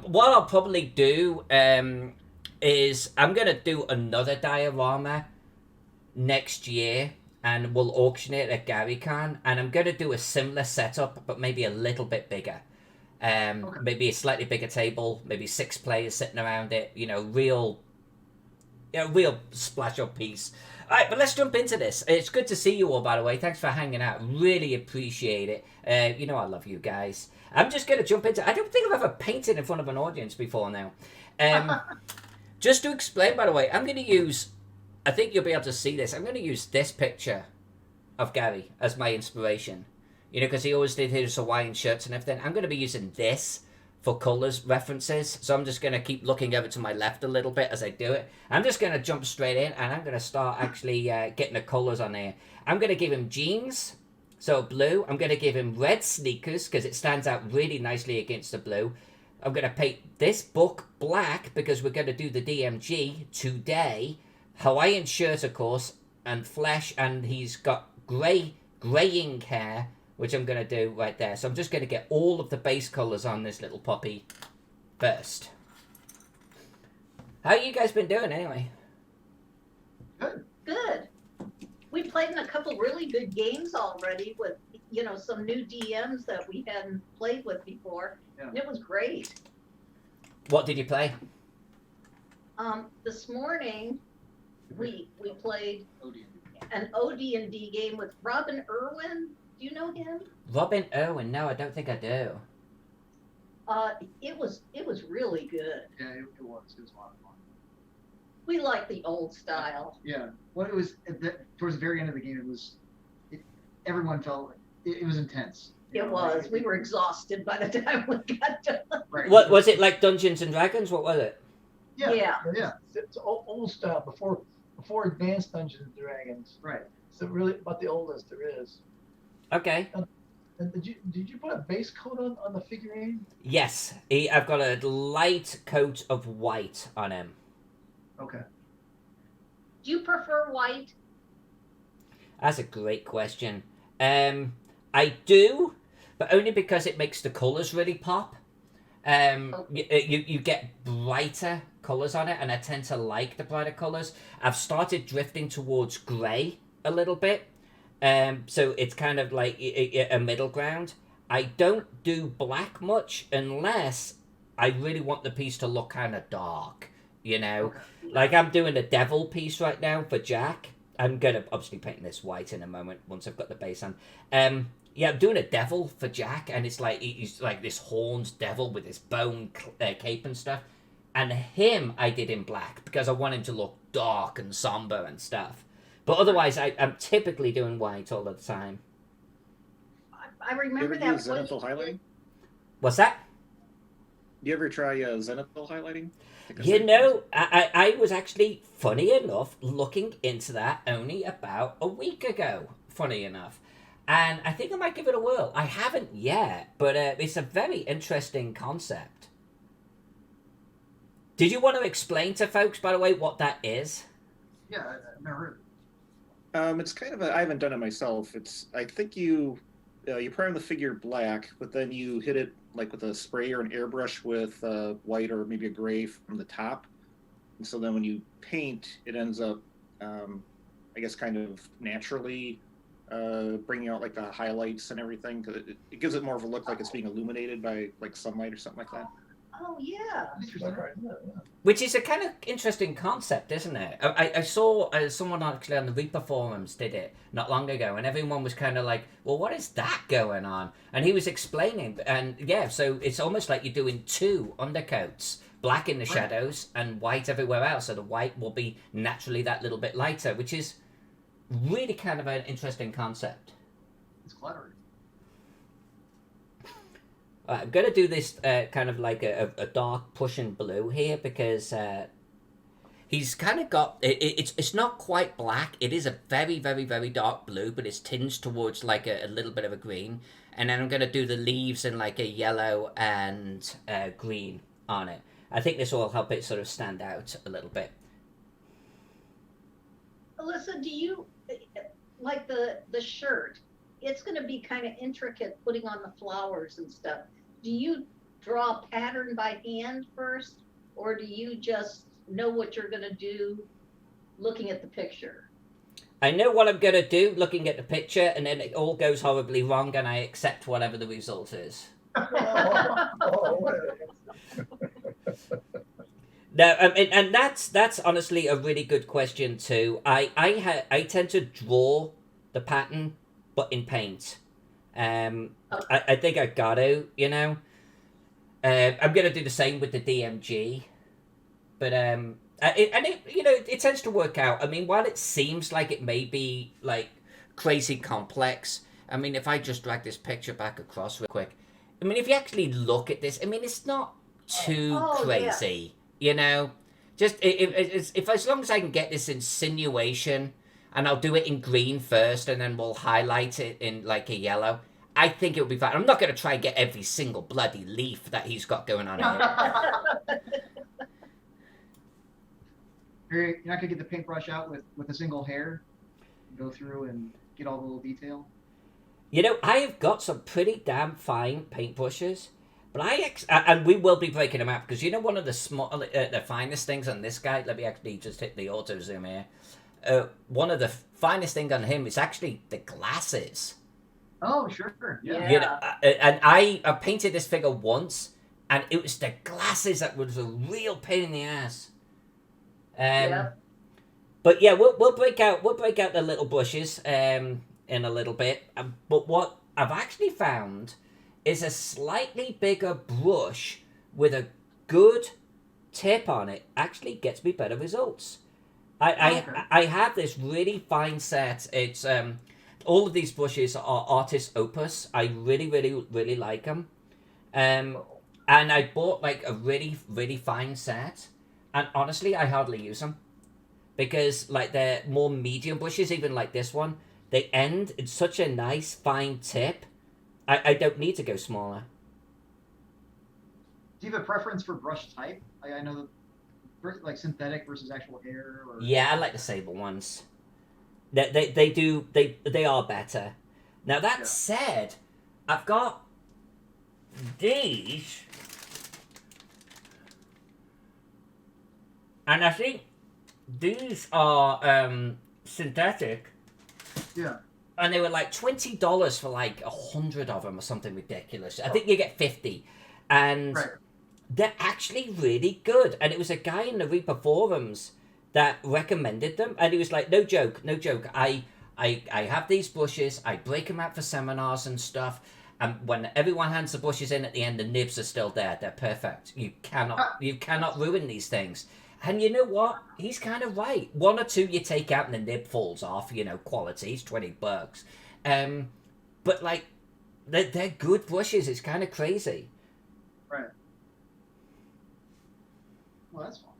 What I'll probably do is I'm gonna do another diorama next year, and we'll auction it at GaryCon, and I'm gonna do a similar setup, but maybe a little bit bigger. Okay. Maybe a slightly bigger table, maybe 6 players sitting around it. Real splash up piece. All right, but let's jump into this. It's good to see you all, by the way. Thanks for hanging out. Really appreciate it. I love you guys. I'm just gonna jump into. I don't think I've ever painted in front of an audience before now. Um, just to explain, by the way, I'm gonna use. I think you'll be able to see this. I'm gonna use this picture of Gary as my inspiration. Because he always did his Hawaiian shirts and everything. I'm gonna be using this for colours references. So I'm just going to keep looking over to my left a little bit as I do it. I'm just going to jump straight in and I'm going to start actually getting the colours on here. I'm going to give him jeans, so blue. I'm going to give him red sneakers because it stands out really nicely against the blue. I'm going to paint this book black because we're going to do the DMG today. Hawaiian shirt, of course, and flesh, and he's got greying hair, which I'm going to do right there. So I'm just going to get all of the base colours on this little puppy first. How you guys been doing anyway? Good. Good. We played in a couple really good games already with, some new DMs that we hadn't played with before. Yeah. And it was great. What did you play? This morning, we played an OD&D game with Robin Irwin. Do you know him? Robin Irwin? No, I don't think I do. It was really good. Yeah, it was. It was a lot of fun. We like the old style. Yeah. Well, it was towards the very end of the game. Everyone felt it was intense. It was. We were exhausted by the time we got done. Right. What was it, like Dungeons and Dragons? What was it? Yeah. It's old style before advanced Dungeons and Dragons. Right. So really about the oldest there is. Okay. And did you put a base coat on the figurine? Yes, I've got a light coat of white on him. Okay. Do you prefer white? That's a great question. I do, but only because it makes the colours really pop. You get brighter colours on it, and I tend to like the brighter colours. I've started drifting towards grey a little bit. So it's kind of like a middle ground. I don't do black much unless I really want the piece to look kind of dark, Okay. Like I'm doing a devil piece right now for Jack. I'm going to obviously paint this white in a moment once I've got the base on. Yeah, I'm doing a devil for Jack, and it's like he's like this horned devil with his bone cape and stuff. And him I did in black because I want him to look dark and somber and stuff. But otherwise, I'm typically doing white all the time. I remember that. You ever use Xenophil Highlighting? What's that? Do you ever try Xenophil Highlighting? I was actually, funny enough, looking into that only about a week ago, funny enough. And I think I might give it a whirl. I haven't yet, but it's a very interesting concept. Did you want to explain to folks, by the way, what that is? Yeah, I've never heard of it. It's kind of I haven't done it myself. I think you prime the figure black, but then you hit it like with a spray or an airbrush with white or maybe a gray from the top. And so then when you paint, it ends up, I guess, kind of naturally bringing out like the highlights and everything. Cause it gives it more of a look like it's being illuminated by like sunlight or something like that. Oh, yeah. Which is a kind of interesting concept, isn't it? I saw someone actually on the Reaper forums did it not long ago, and everyone was kind of like, well, what is that going on? And he was explaining, and yeah, so it's almost like you're doing two undercoats, black in the shadows and white everywhere else, so the white will be naturally that little bit lighter, which is really kind of an interesting concept. It's clever. I'm going to do this kind of like a dark pushing blue here because he's kind of got... It's not quite black. It is a very, very, very dark blue, but it's tinged towards like a little bit of a green. And then I'm going to do the leaves in like a yellow and green on it. I think this will help it sort of stand out a little bit. Alyssa, do you... Like the shirt, it's going to be kind of intricate putting on the flowers and stuff. Do you draw a pattern by hand first, or do you just know what you're going to do looking at the picture? I know what I'm going to do looking at the picture, and then it all goes horribly wrong, and I accept whatever the result is. No, and that's honestly a really good question too. I tend to draw the pattern, but in paint. I think I got to, you know. I'm gonna do the same with the DMG, but it tends to work out. I mean, while it seems like it may be like crazy complex, I mean, if I just drag this picture back across real quick, I mean, if you actually look at this, I mean, it's not too crazy. You know, just if as long as I can get this insinuation, and I'll do it in green first, and then we'll highlight it in like a yellow. I think it'll be fine. I'm not going to try and get every single bloody leaf that he's got going on You're not going to get the paintbrush out with a single hair, go through and get all the little detail. You know, I have got some pretty damn fine paintbrushes. But and we will be breaking them out because you know one of the the finest things on this guy. Let me actually just hit the auto zoom here. One of the finest thing on him is actually the glasses. Oh sure, yeah. You know, and I painted this figure once, and it was the glasses that was a real pain in the ass. But yeah, we'll break out the little brushes in a little bit. But what I've actually found is a slightly bigger brush with a good tip on it actually gets me better results. I have this really fine set. It's all of these brushes are Artist Opus. I really like them. And I bought like a really fine set, and honestly I hardly use them because like they're more medium brushes, even like this one. They end in such a nice fine tip. I don't need to go smaller. Do you have a preference for brush type? I know that, like synthetic versus actual hair. Or... Yeah, I like the sable ones. They are better. Now that said, I've got these, and I think these are synthetic. Yeah. And they were like $20 for like 100 of them or something ridiculous. I think you get 50, and they're actually really good. And it was a guy in the Reaper forums that recommended them, and he was like, "No joke. I have these brushes. I break them out for seminars and stuff. And when everyone hands the brushes in at the end, the nibs are still there. They're perfect. You cannot ruin these things." And you know what? He's kind of right. One or two you take out and the nib falls off. You know, quality's $20. But like, they're good brushes. It's kind of crazy. Right. Well, that's fun.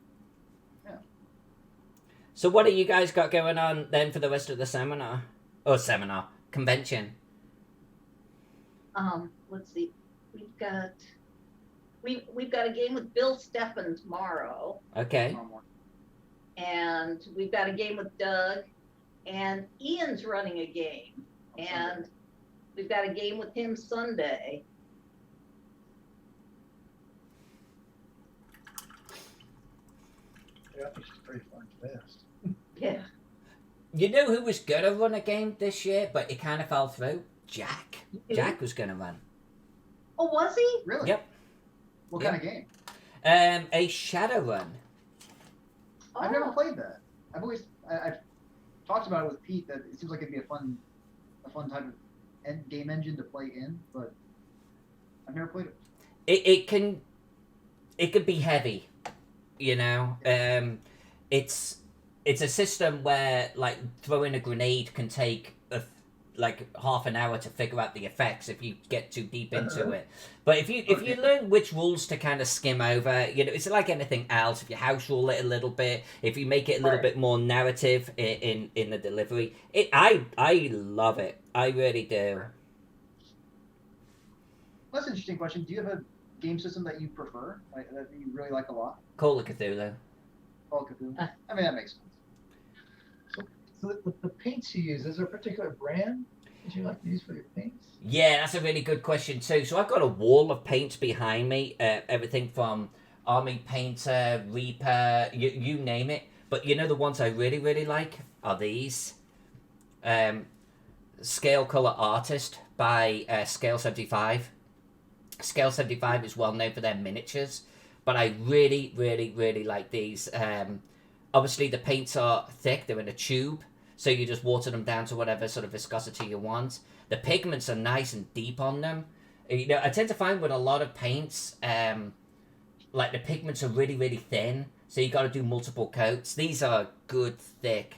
Yeah. So what do you guys got going on then for the rest of the convention? Let's see. We've got a game with Bill Steffen tomorrow. Okay. And we've got a game with Doug, and Ian's running a game, and we've got a game with him Sunday. Yeah, which is pretty fun fast. Yeah. You know who was gonna run a game this year, but it kind of fell through? Jack. Jack was gonna run. Oh, was he? Really? Yep. What kind of game? A Shadowrun. I've never played that. I've talked about it with Pete that it seems like it'd be a fun type of game engine to play in, but I've never played it. It can be heavy, you know. It's a system where like throwing a grenade can take like half an hour to figure out the effects if you get too deep into it. But if you learn which rules to kind of skim over, you know, it's like anything else. If you house rule it a little bit, if you make it a little bit more narrative in the delivery, I love it. I really do. That's an interesting question. Do you have a game system that you prefer, like, that you really like a lot? Call of Cthulhu. Call of Cthulhu. I mean, that makes sense. So with the paints you use, is there a particular brand? Would you like to use for your paints? Yeah, that's a really good question too. So I've got a wall of paints behind me. Everything from Army Painter, Reaper, you name it. But you know the ones I really, really like are these. Scale Color Artist by Scale 75. Scale 75 is well known for their miniatures, but I really, really, really like these. Obviously, the paints are thick, they're in a tube, so you just water them down to whatever sort of viscosity you want. The pigments are nice and deep on them. You know, I tend to find with a lot of paints, like the pigments are really, really thin, so you got to do multiple coats. These are good, thick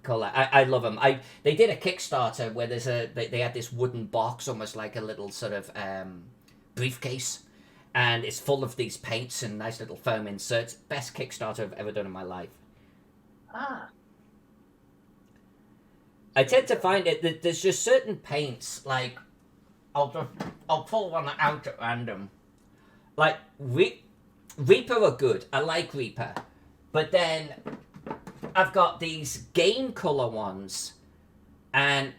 color. I love them. They did a Kickstarter where they had this wooden box, almost like a little sort of briefcase, and it's full of these paints and nice little foam inserts. Best Kickstarter I've ever done in my life. Ah, I tend to find it that there's just certain paints, like I'll pull one out at random. Like Reaper are good. I like Reaper, but then I've got these game color ones, and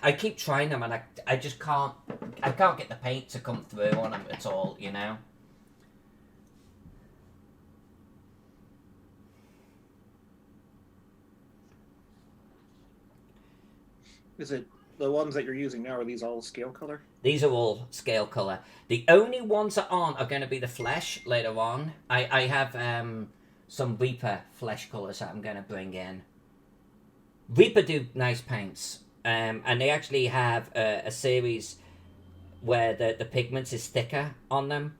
I keep trying them, and I just can't. I can't get the paint to come through on them at all. You know. Is it the ones that you're using now? Are these all scale color? These are all scale color. The only ones that aren't are going to be the flesh later on. I have some Reaper flesh colors that I'm going to bring in. Reaper do nice paints, and they actually have a series where the pigment is thicker on them.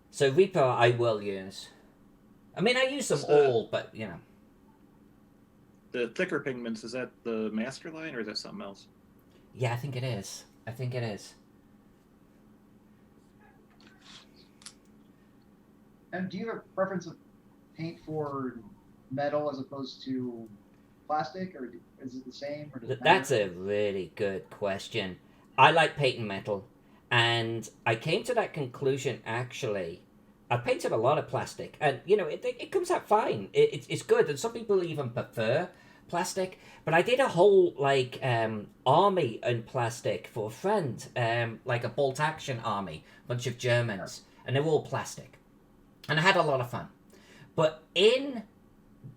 So Reaper I will use. I mean, I use them all, but you know. The thicker pigments, is that the master line or is that something else? Yeah, I think it is. I think it is. And do you have a preference of paint for metal as opposed to plastic, or is it the same? Or does it That's matter? a really good question. I like painting metal, and I came to that conclusion actually. I painted a lot of plastic, and you know it comes out fine. It's good, and some people even prefer plastic. But I did a whole like army in plastic for a friend, like a bolt action army, bunch of Germans, and they were all plastic, and I had a lot of fun. But in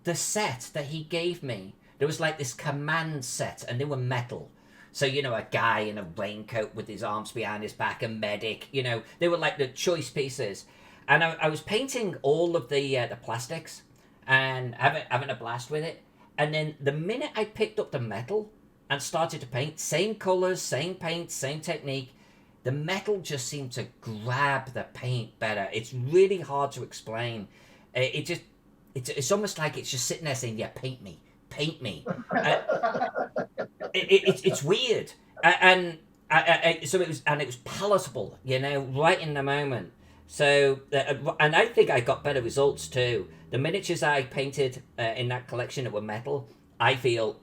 the set that he gave me, there was like this command set, and they were metal. So, you know, a guy in a raincoat with his arms behind his back, a medic, you know, they were like the choice pieces. And I was painting all of the plastics and having a blast with it. And then the minute I picked up the metal and started to paint, same colors, same paint, same technique, the metal just seemed to grab the paint better. It's really hard to explain. It's almost like it's just sitting there saying, yeah, paint me. Paint me. It's weird, and so it was palatable, you know, right in the moment. So and I think I got better results too. The miniatures I painted in that collection that were metal, I feel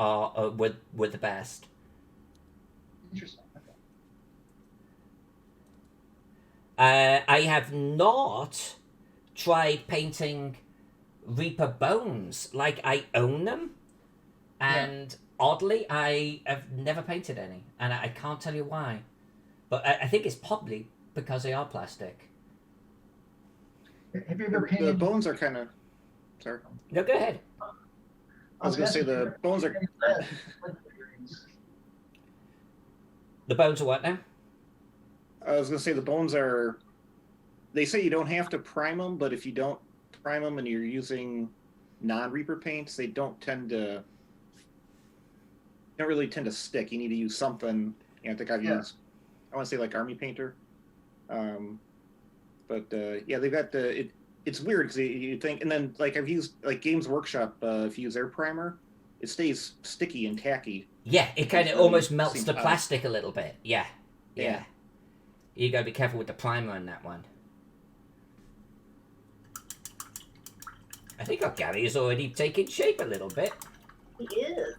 were the best. Interesting. Okay. I have not tried painting Reaper bones. Like I own them. And oddly, I have never painted any, and I can't tell you why. But I think it's probably because they are plastic. Have you ever The painted? bones are kind of. Sorry. No, go ahead. I was going to say the bones are. The bones are what now? I was going to say the bones are. They say you don't have to prime them, but if you don't prime them and you're using non-Reaper paints, they don't really tend to stick. You need to use something. You know, I think I've used. I want to say like Army Painter, but yeah, they've got the. It's weird because you think, and then like I've used like Games Workshop. If you use their primer, it stays sticky and tacky. Yeah, it kind of really almost melts seems the odd. plastic a little bit. Yeah. Yeah. You gotta be careful with the primer on that one. I think our Gary is already taking shape a little bit. he is.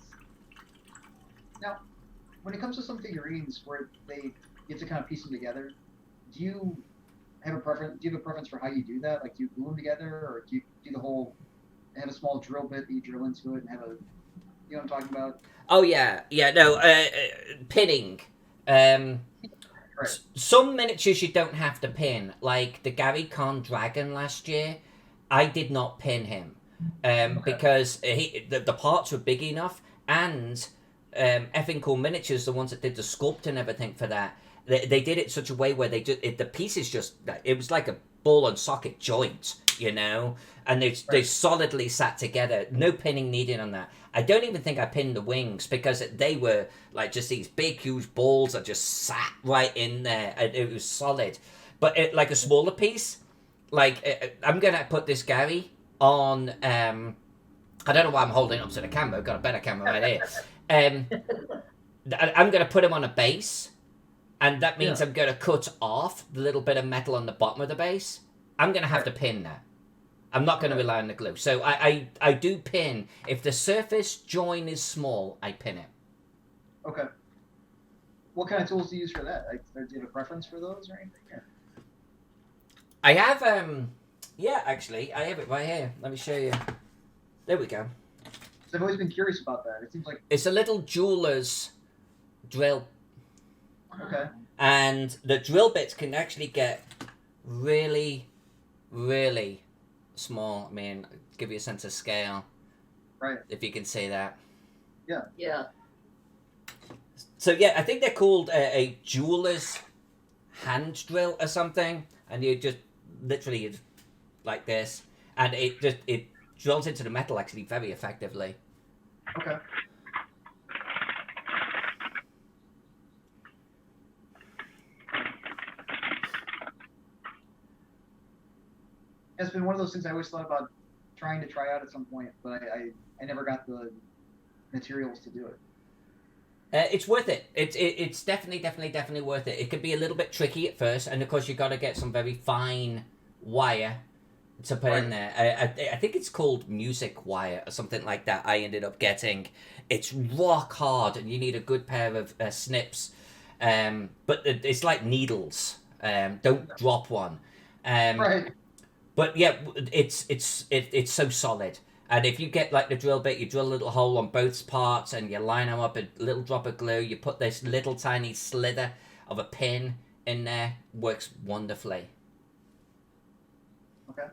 Now, when it comes to some figurines where they get to kind of piece them together, do you have a preference? Do you have a preference for how you do that? Like, do you glue them together, or do you do the whole? Have a small drill bit that you drill into it and have a You know what I'm talking about? Oh yeah, no, pinning. Right. Some miniatures you don't have to pin, like the GaryCon dragon last year. I did not pin him because the parts were big enough, and effing cool miniatures, the ones that did the sculpt and everything for that, they did it such a way where the pieces just, it was like a ball and socket joint, you know, and they solidly sat together. No pinning needed on that. I don't even think I pinned the wings because they were like just these big, huge balls that just sat right in there. And it was solid. But like a smaller piece, like I'm going to put this Gary on, I don't know why I'm holding up to the camera. I've got a better camera right here. I'm going to put him on a base. And that means I'm going to cut off the little bit of metal on the bottom of the base. I'm going to have to pin that. I'm not going to rely on the glue. So I do pin. If the surface join is small, I pin it. Okay. What kind of tools do you use for that? Do you have a preference for those or anything? Or? I have, actually, I have it right here. Let me show you. There we go. So I've always been curious about that. It seems like... It's a little jeweler's drill. Okay. And the drill bits can actually get really, really small. I mean, give you a sense of scale. Right. If you can see that. Yeah. Yeah. So yeah, I think they're called a jeweler's hand drill or something. And you just literally like this. And it drills into the metal actually very effectively. Okay. It's been one of those things I always thought about trying to try out at some point, but I never got the materials to do it. It's worth it. It's definitely worth it. It can be a little bit tricky at first, and of course you got to get some very fine wire to put in there. I think it's called music wire or something like that. I ended up getting. It's rock hard, and you need a good pair of snips. But it's like needles. Don't drop one. Right. But yeah, it's so solid. And if you get like the drill bit, you drill a little hole on both parts and you line them up, a little drop of glue, you put this little tiny slither of a pin in there, works wonderfully. Okay.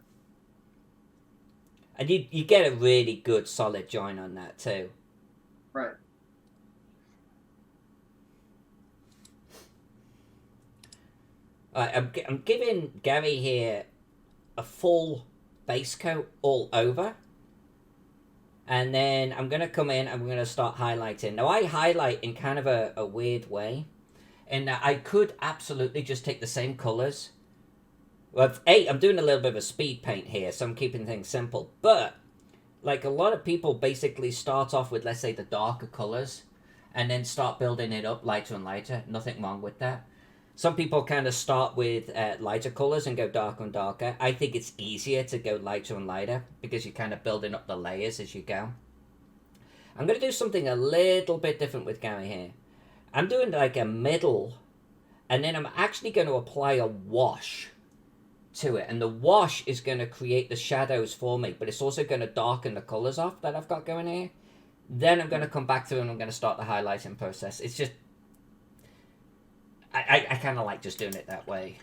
And you get a really good solid join on that too. Right. Alright, I'm giving Gary here a full base coat all over. And then I'm going to come in and we're going to start highlighting. Now, I highlight in kind of a weird way. And I could absolutely just take the same colours. Well, I'm doing a little bit of a speed paint here, so I'm keeping things simple. But, like, a lot of people basically start off with, let's say, the darker colours. And then start building it up lighter and lighter. Nothing wrong with that. Some people kind of start with lighter colours and go darker and darker. I think it's easier to go lighter and lighter because you're kind of building up the layers as you go. I'm going to do something a little bit different with Gary here. I'm doing like a middle, and then I'm actually going to apply a wash to it. And the wash is going to create the shadows for me, but it's also going to darken the colours off that I've got going here. Then I'm going to come back through and I'm going to start the highlighting process. It's just... I kind of like just doing it that way.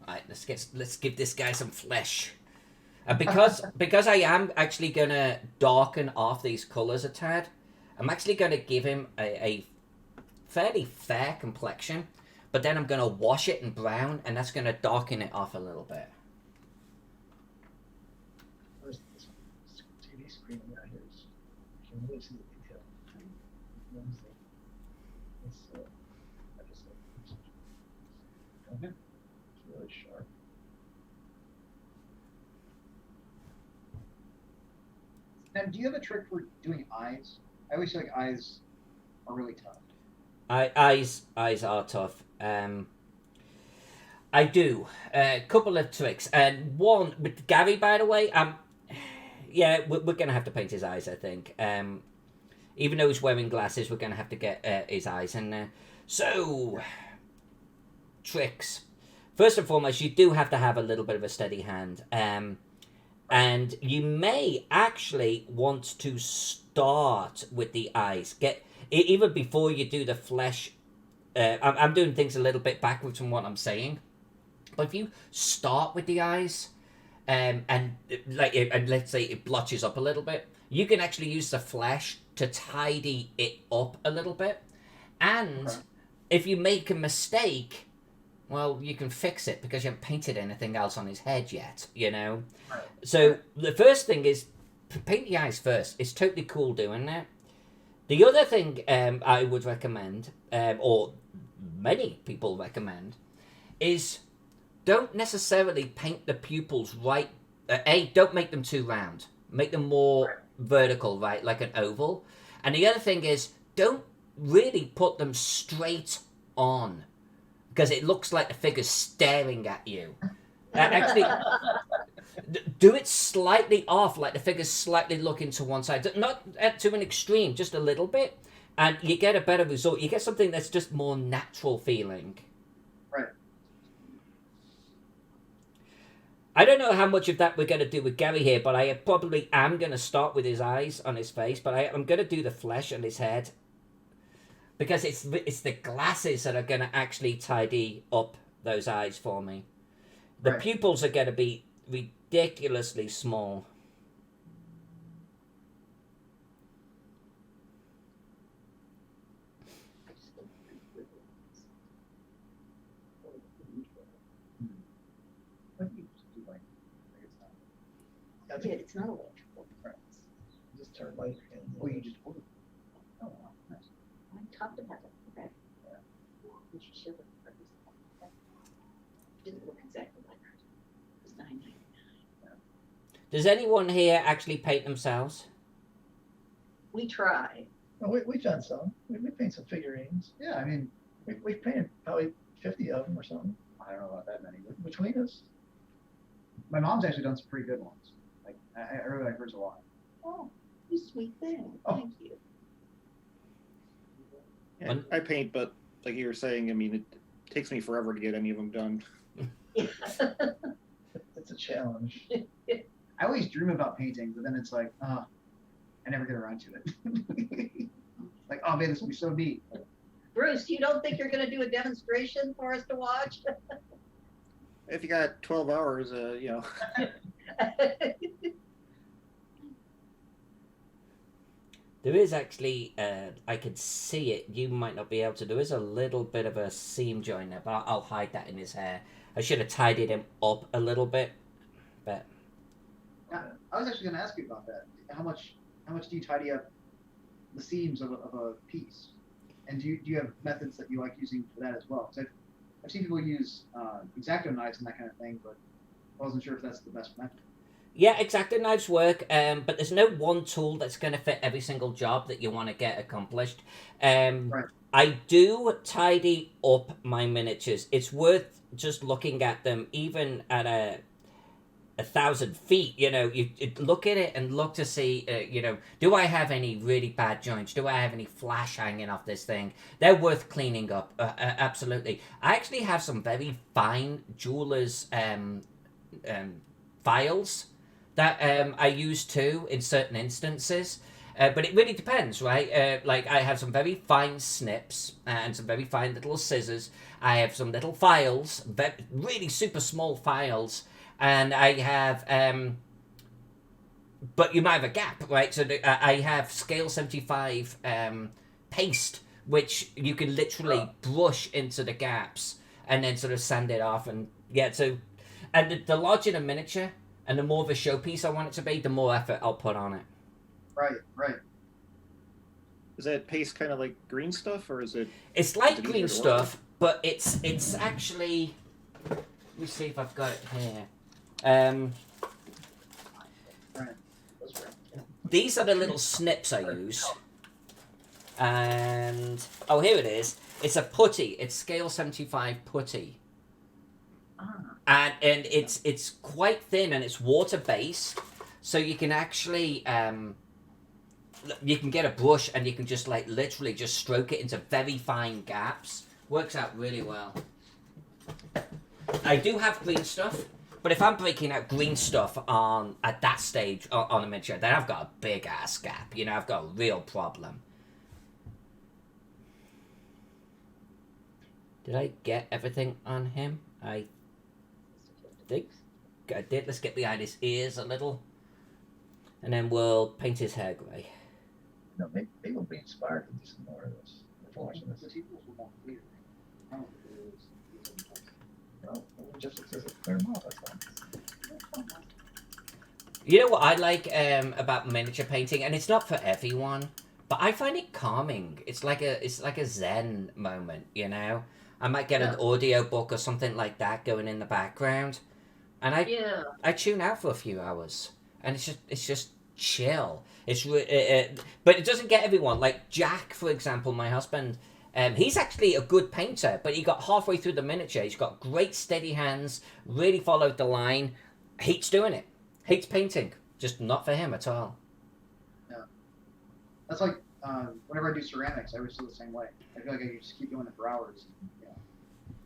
Alright, let's give this guy some flesh. And because I am actually gonna darken off these colours a tad, I'm actually gonna give him a fairly fair complexion, but then I'm going to wash it in brown, and that's going to darken it off a little bit. Where's this TV screen out here? You can really see the detail. Okay. It's really sharp. And do you have a trick for doing eyes? I always feel like eyes are really tough. Eyes are tough. I do a couple of tricks, and one with Gary, by the way. Yeah, we're gonna have to paint his eyes, I think. even though he's wearing glasses, we're going to have to get his eyes in there. So, tricks. First and foremost, you do have to have a little bit of a steady hand. And you may actually want to start with the eyes. Even before you do the flesh. I'm doing things a little bit backwards from what I'm saying. But if you start with the eyes, and let's say it blotches up a little bit, you can actually use the flesh to tidy it up a little bit. And if you make a mistake, well, you can fix it because you haven't painted anything else on his head yet, you know? Right. So the first thing is paint the eyes first. It's totally cool doing that. The other thing I would recommend, or many people recommend, is don't necessarily paint the pupils right. Don't make them too round. Make them more vertical, right, like an oval. And the other thing is don't really put them straight on, because it looks like the figure's staring at you. Actually, do it slightly off, like the figure's slightly looking to one side. Not to an extreme, just a little bit. And you get a better result. You get something that's just more natural feeling. Right. I don't know how much of that we're going to do with Gary here, but I probably am going to start with his eyes on his face, but I'm going to do the flesh on his head. Because it's the glasses that are going to actually tidy up those eyes for me. The pupils are going to be ridiculously small. Yeah, it's not electrical. Just turn light. Oh, you just ordered. Oh, wow, nice. I talked about it. Okay. You should share the purpose. Didn't look exactly like hers. It was $9.99. Does anyone here actually paint themselves? We tried. Well, we've done some. We paint some figurines. Yeah, I mean, We've painted probably 50 of them or something I don't know about that many, but between us. my mom's actually done some pretty good ones. Like, I really like hers a lot. Oh, you sweet thing. Oh. Thank you. Yeah, I paint, but like you were saying, I mean, it takes me forever to get any of them done. It's a challenge. I always dream about painting, but then it's like, I never get around to it. Like, oh man, this will be so neat. Bruce, you don't think you're going to do a demonstration for us to watch? If you got 12 hours, you know. There is actually, I can see it, you might not be able to, there is a little bit of a seam joint there, but I'll hide that in his hair. I should have tidied him up a little bit, but... I was actually going to ask you about that. How much do you tidy up the seams of a piece? And do you have methods that you like using for that as well? Because I've seen people use X-Acto knives and that kind of thing, but I wasn't sure if that's the best method. Yeah, X-Acto knives work, but there's no one tool that's going to fit every single job that you want to get accomplished. Right. I do tidy up my miniatures. It's worth just looking at them, even at 1,000 feet. You know, you look at it and look to see, you know, do I have any really bad joints? Do I have any flash hanging off this thing? They're worth cleaning up, absolutely. I actually have some very fine jeweler's files that I use too in certain instances. But it really depends, right? Like, I have some very fine snips and some very fine little scissors. I have some little files, really super small files. And I have, but you might have a gap, right? So I have scale 75 paste, which you can literally brush into the gaps and then sort of sand it off. And yeah, so, and the larger the miniature and the more of a showpiece I want it to be, the more effort I'll put on it. Right. Is that paste kind of like green stuff, or is it? It's like easier green to work stuff, but it's actually. Let me see if I've got it here. Right. That's right. These are the little snips I use. And oh, here it is. It's a putty. It's scale 75 putty. And it's quite thin and it's water based, so you can actually you can get a brush and you can just like literally just stroke it into very fine gaps. Works out really well. I do have green stuff, but if I'm breaking out green stuff at that stage on a miniature, then I've got a big ass gap. You know, I've got a real problem. Did I get everything on him? I think I did. Let's get behind his ears a little. And then we'll paint his hair grey. No, maybe we'll be inspired to do some more of this. After watching this. Well, just says it's clear mouth, that's all. You know what I like about miniature painting, and it's not for everyone, but I find it calming. It's like a zen moment, you know. I might get an audio book or something like that going in the background, and I tune out for a few hours, and it's just chill. But it doesn't get everyone. Like Jack, for example, my husband. He's actually a good painter, but he got halfway through the miniature. He's got great steady hands, really followed the line, hates doing it, hates painting. Just not for him at all. Yeah. That's like whenever I do ceramics, I always feel the same way. I feel like I can just keep doing it for hours. Yeah.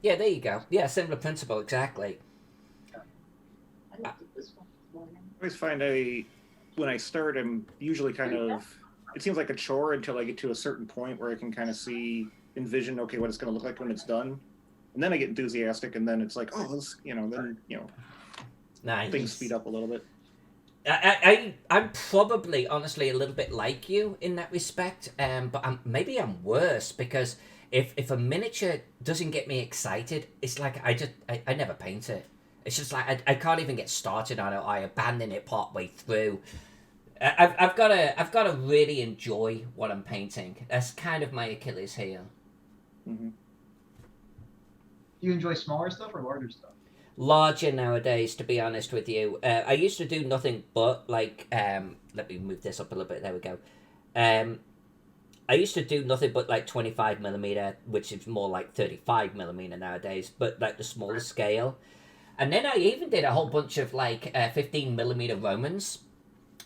Yeah, there you go. Yeah, similar principle, exactly. I looked at this one this morning. I always find when I start, I'm usually kind of, it seems like a chore until I get to a certain point where I can kind of envision, okay, what it's going to look like when it's done. And then I get enthusiastic, and then it's like, oh, this, Nice. Things speed up a little bit. I'm probably, honestly, a little bit like you in that respect, but maybe I'm worse, because if a miniature doesn't get me excited, it's like I never paint it. It's just like I can't even get started on it. I abandon it partway through. I've got to really enjoy what I'm painting. That's kind of my Achilles heel. Mm-hmm. Do you enjoy smaller stuff or larger stuff? Larger nowadays, to be honest with you. I used to do nothing but like let me move this up a little bit. There we go. I used to do nothing but like 25mm, which is more like 35mm nowadays, but like the smaller scale. And then I even did a whole bunch of like 15mm Romans,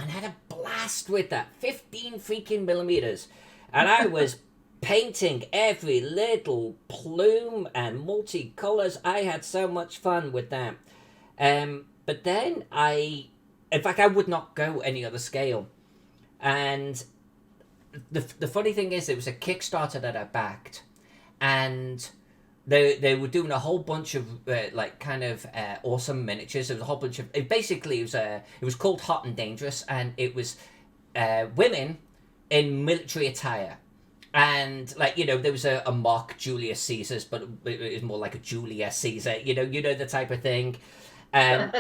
and had a blast with that. 15 freaking millimeters, and I was painting every little plume and multicolors. I had so much fun with that. But then in fact, I would not go any other scale. And the funny thing is, it was a Kickstarter that I backed, and they were doing a whole bunch of awesome miniatures. There was a whole bunch of it was called Hot and Dangerous, and it was women in military attire. And there was a mock Julius Caesar's, but it was more like a Julia Caesar, you know the type of thing. And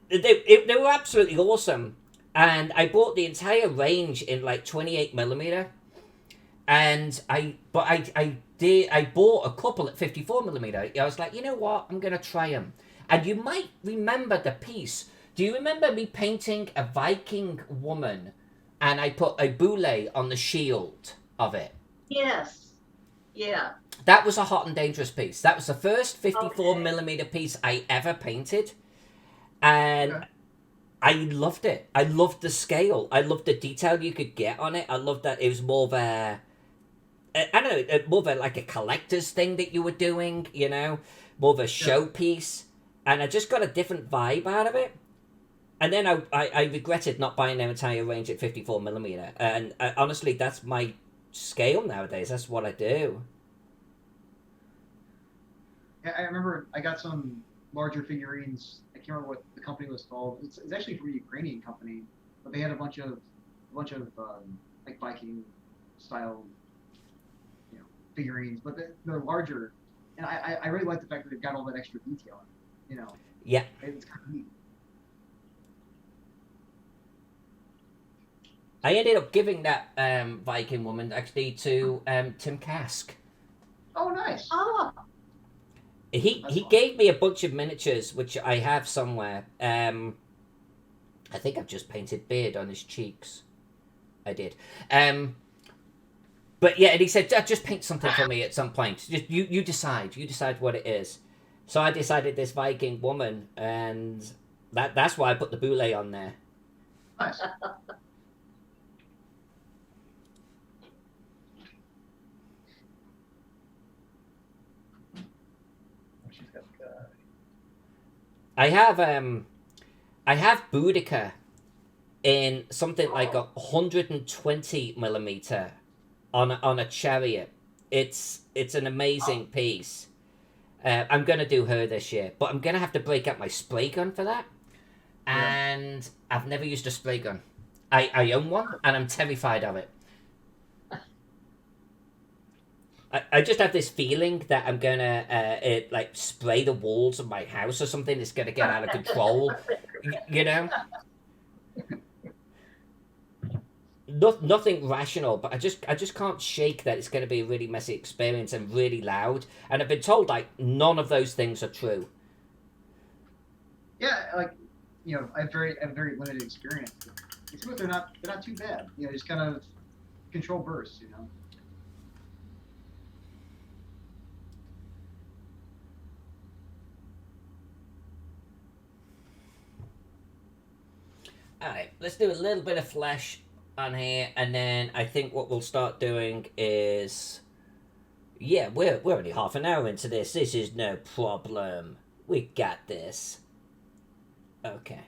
they were absolutely awesome. And I bought the entire range in like 28mm, and I bought a couple at 54mm. I was like, you know what, I'm gonna try them. And you might remember the piece. Do you remember me painting a Viking woman, and I put a boule on the shield of it? Yes. Yeah. That was a Hot and Dangerous piece. That was the first 54mm piece I ever painted. And I loved it. I loved the scale. I loved the detail you could get on it. I loved that it was more of a, like a collector's thing that you were doing, more of a showpiece. And I just got a different vibe out of it. And then I regretted not buying their entire range at 54mm. And honestly, that's my scale nowadays. That's what I do. Yeah, I remember I got some larger figurines. I can't remember what the company was called. It's actually from a Ukrainian company, but they had a bunch of like Viking style, figurines. But they're larger, and I really like the fact that they've got all that extra detail in it. Yeah. It's kind of neat. I ended up giving that Viking woman actually to Tim Kask. Oh, nice. Oh. He gave me a bunch of miniatures, which I have somewhere. I think I've just painted beard on his cheeks. I did. But yeah, and he said, just paint something for me at some point. Just you decide. You decide what it is. So I decided this Viking woman, and that's why I put the boule on there. Nice. I have Boudica in something like 120 millimeter on a chariot. It's an amazing piece. I'm gonna do her this year, but I'm gonna have to break out my spray gun for that. And I've never used a spray gun. I own one, and I'm terrified of it. I just have this feeling that I'm gonna like spray the walls of my house or something. It's gonna get out of control, you know. Nothing rational, but I just can't shake that it's gonna be a really messy experience and really loud. And I've been told like none of those things are true. Yeah, like I have very limited experience. It's good. They're not too bad. Just kind of control bursts. Alright, let's do a little bit of flesh on here, and then I think what we'll start doing is... Yeah, we're only half an hour into this. This is no problem. We got this. Okay.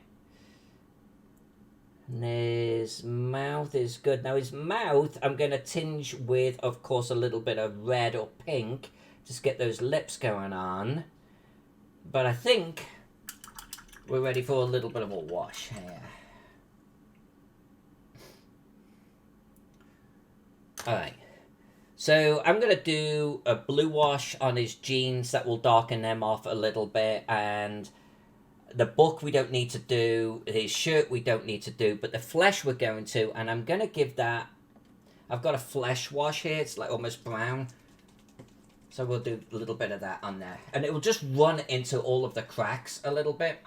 And his mouth is good. Now his mouth, I'm going to tinge with, of course, a little bit of red or pink. Just get those lips going on. But I think we're ready for a little bit of a wash here. Alright, so I'm going to do a blue wash on his jeans that will darken them off a little bit, and the book we don't need to do, his shirt we don't need to do, but the flesh we're going to, and I'm going to give that, I've got a flesh wash here, it's like almost brown, so we'll do a little bit of that on there, and it will just run into all of the cracks a little bit.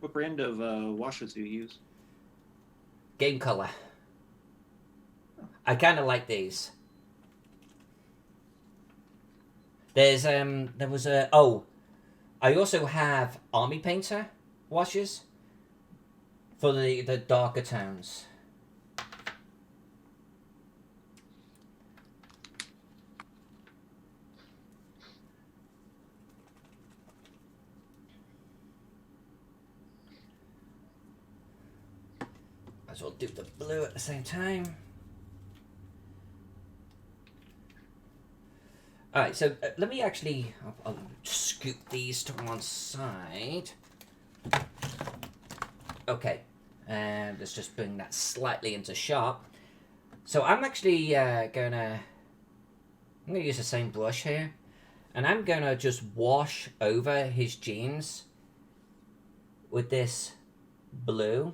What brand of washes do you use? Game color. I kind of like these. There was a, I also have Army Painter washes for the darker tones. Might as well do the blue at the same time. Alright, so let me actually, I'll scoop these to one side. Okay, and let's just bring that slightly into sharp. So I'm actually gonna use the same brush here, and I'm gonna just wash over his jeans with this blue.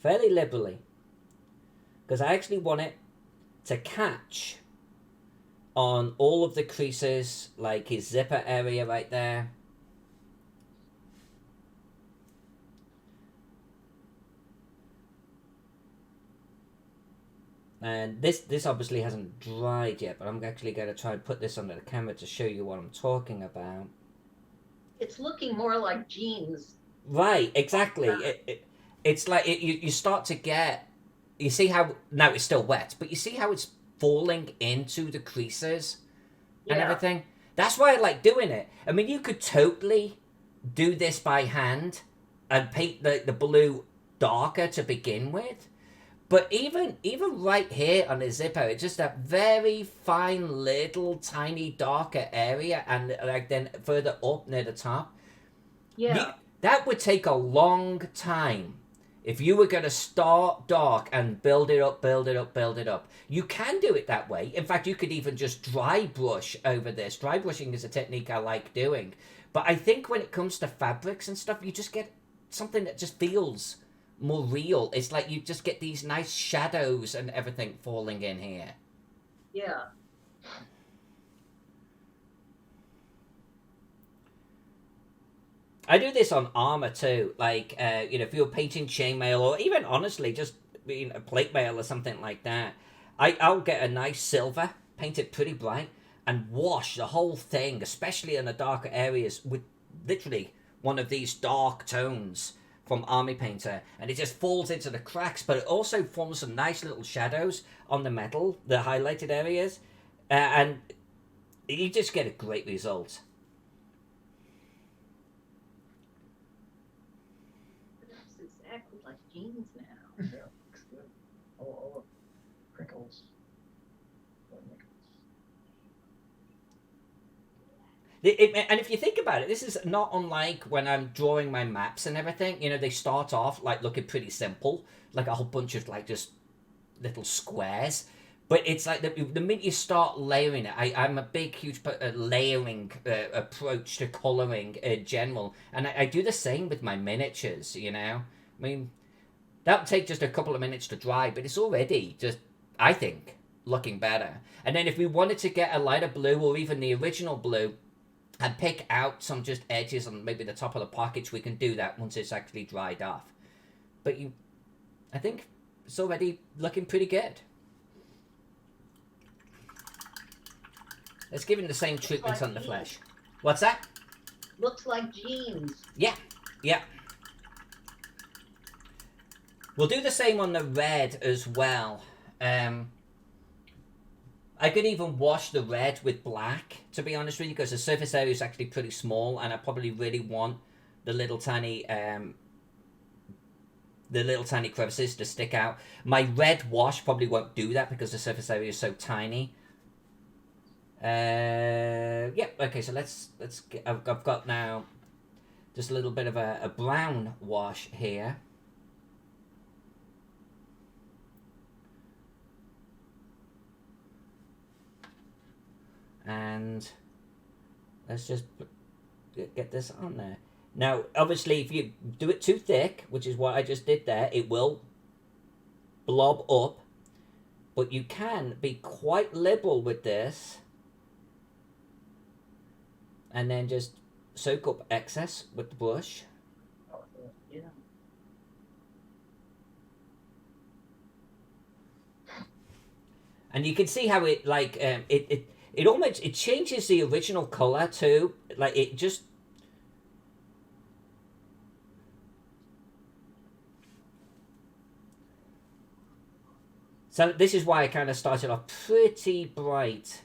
Fairly liberally, because I actually want it to catch on all of the creases, like his zipper area right there. And this obviously hasn't dried yet, but I'm actually going to try and put this under the camera to show you what I'm talking about. It's looking more like jeans. Right, exactly. It's like you start to get, you see how, now it's still wet, but you see how it's falling into the creases and everything? That's why I like doing it. I mean, you could totally do this by hand and paint the blue darker to begin with. But even right here on the zipper, it's just a very fine little tiny darker area, and like then further up near the top. Yeah. That would take a long time. If you were going to start dark and build it up, build it up, build it up. You can do it that way. In fact, you could even just dry brush over this. Dry brushing is a technique I like doing. But I think when it comes to fabrics and stuff, you just get something that just feels more real. It's like you just get these nice shadows and everything falling in here. Yeah. I do this on armor too, like, if you're painting chainmail or even honestly just being a plate mail or something like that, I'll get a nice silver, paint it pretty bright, and wash the whole thing, especially in the darker areas, with literally one of these dark tones from Army Painter, and it just falls into the cracks, but it also forms some nice little shadows on the metal, the highlighted areas, and you just get a great result. It looks exactly like jeans now. Yeah, looks good. All the crinkles. And if you think about it, this is not unlike when I'm drawing my maps and everything. You know, they start off like looking pretty simple, like a whole bunch of like just little squares. But it's like the minute you start layering it, I'm a big, huge layering approach to colouring in general. And I do the same with my miniatures, you know. I mean, that'll take just a couple of minutes to dry, but it's already just, I think, looking better. And then if we wanted to get a lighter blue or even the original blue, and pick out some just edges on maybe the top of the pockets, we can do that once it's actually dried off. But I think it's already looking pretty good. Let's give him the same treatments like on the jeans. flesh. What's that? Looks like jeans. Yeah. We'll do the same on the red as well. I could even wash the red with black, to be honest with you, because the surface area is actually pretty small, and I probably really want the little tiny crevices to stick out. My red wash probably won't do that because the surface area is so tiny. Yeah. Okay. So let's get. I've got now just a little bit of a brown wash here. And let's just get this on there. Now, obviously, if you do it too thick, which is what I just did there, it will blob up. But you can be quite liberal with this. And then just soak up excess with the brush. Yeah. And you can see how it, like, it almost, it changes the original color too. Like it just, so this is why I kind of started off pretty bright.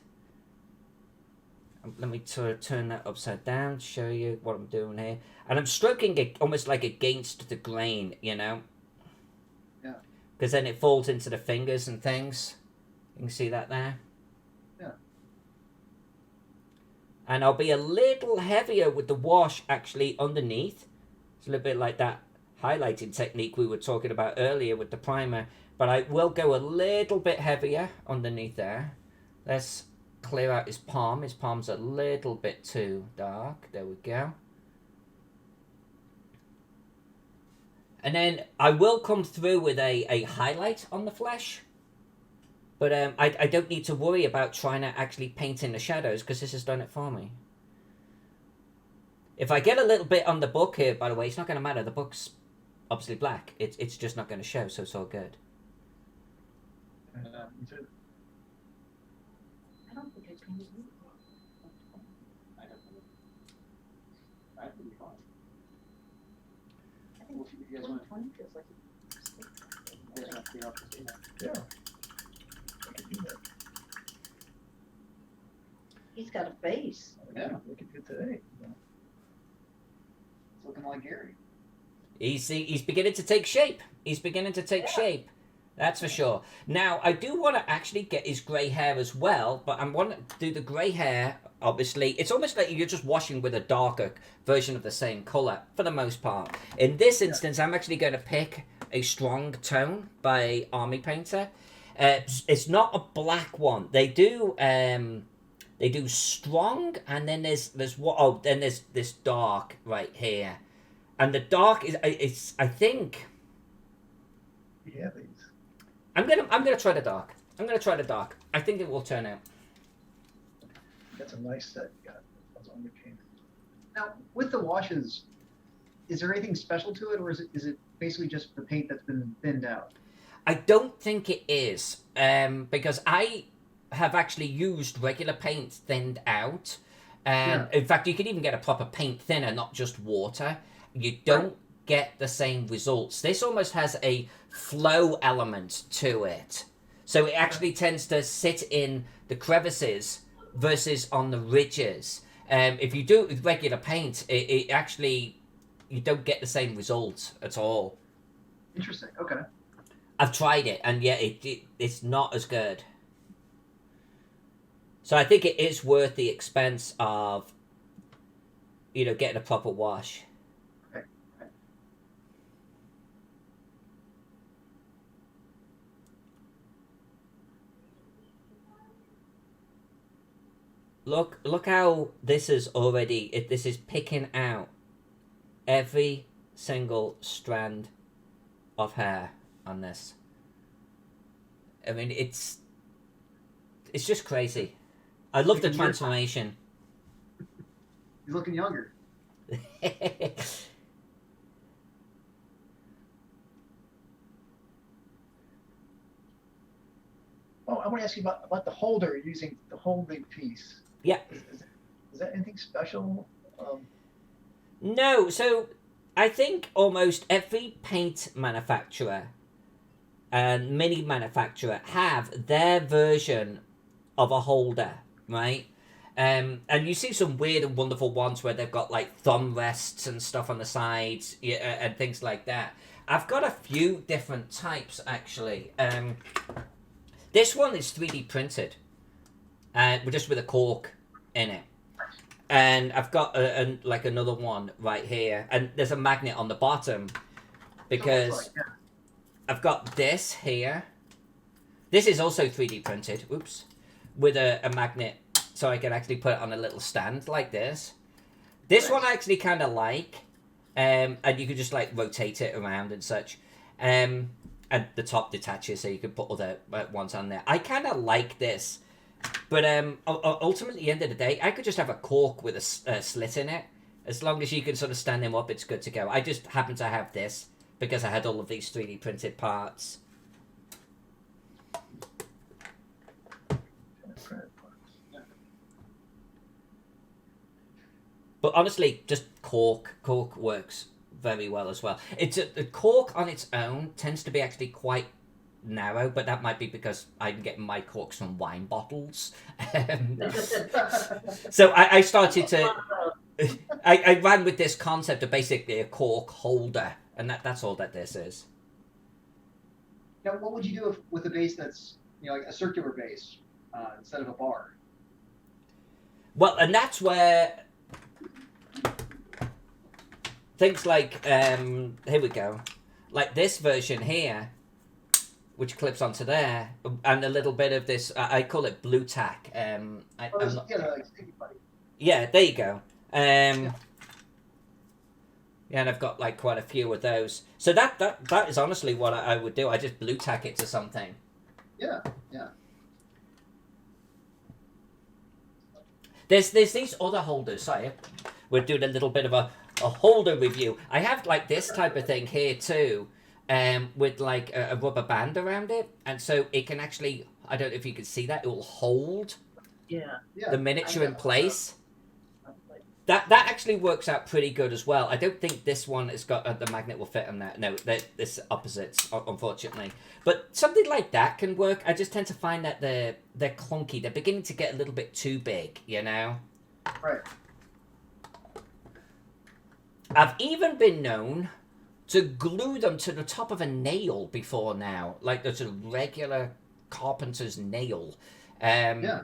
Let me turn that upside down to show you what I'm doing here. And I'm stroking it almost like against the grain, you know? Yeah. Because then it falls into the fingers and things. You can see that there. And I'll be a little heavier with the wash actually underneath. It's a little bit like that highlighting technique we were talking about earlier with the primer. But I will go a little bit heavier underneath there. Let's clear out his palm. His palm's a little bit too dark. There we go. And then I will come through with a highlight on the flesh. But I don't need to worry about trying to actually paint in the shadows because this has done it for me. If I get a little bit on the book here, by the way, it's not going to matter. The book's obviously black. It's just not going to show, so it's all good. Me too. I don't think I painted it. I don't know. I think it'll be fine. I think Well, if you guys want 2020 feels like it. you guys want to clear up the table. Yeah. I could do that. He's got a face. Yeah. Looking good today. It's looking like Gary. He's beginning to take shape. He's beginning to take shape. That's for sure. Now, I do want to actually get his grey hair as well, but I want to do the grey hair, obviously. It's almost like you're just washing with a darker version of the same colour, for the most part. In this instance, I'm actually going to pick a strong tone by Army Painter. It's not a black one. They do strong, and then there's what? Oh, then there's this dark right here, and the dark is I think. Yeah, these. I'm gonna try the dark. I think it will turn out. That's a nice set you got. That's on your paint. Now, with the washes, is there anything special to it, or is it basically just the paint that's been thinned out? I don't think it is, because I have actually used regular paint thinned out. In fact, you can even get a proper paint thinner, not just water. You don't get the same results. This almost has a flow element to it. So it actually tends to sit in the crevices versus on the ridges. If you do it with regular paint, it actually, you don't get the same results at all. Interesting. Okay. I've tried it, and yeah, it's not as good. So I think it is worth the expense of, getting a proper wash. Okay. Look how this is already. This is picking out every single strand of hair on this. I mean, it's just crazy. I love the transformation. He's looking younger. Oh, I want to ask you about the holder, using the holding piece. Yeah. Is that anything special? No, so I think almost every paint manufacturer and mini manufacturer have their version of a holder, right? And you see some weird and wonderful ones where they've got like thumb rests and stuff on the sides, and things like that. I've got a few different types actually. This one is 3D printed, just with a cork in it. And I've got like another one right here, and there's a magnet on the bottom because I've got this here. This is also 3D printed. Oops, with a magnet, so I can actually put it on a little stand like this. This one I actually kind of like, and you can just like rotate it around and such. And the top detaches, so you can put other ones on there. I kind of like this, but ultimately, at the end of the day, I could just have a cork with a slit in it. As long as you can sort of stand them up, it's good to go. I just happen to have this because I had all of these 3D printed parts. But honestly, just cork. Cork works very well as well. The cork on its own tends to be actually quite narrow, but that might be because I'm getting my corks from wine bottles. So I started to... I ran with this concept of basically a cork holder, and that's all that this is. Now, what would you do with a base that's like a circular base instead of a bar? Well, and that's where things like here we go, like this version here, which clips onto there, and a little bit of this. I call it blue tack. Yeah, there you go. Yeah, and I've got like quite a few of those. So that is honestly what I would do. I just blue tack it to something. Yeah, yeah. There's these other holders. Sorry, we're doing a little bit of a holder review. I have like this type of thing here too, with like a rubber band around it, and so it can actually, I don't know if you can see that, it will hold the miniature in place. That actually works out pretty good as well. I don't think this one has got the magnet will fit on that. No, this opposites, unfortunately. But something like that can work. I just tend to find that they're clunky. They're beginning to get a little bit too big, Right. I've even been known to glue them to the top of a nail before now, like there's a regular carpenter's nail. Yeah.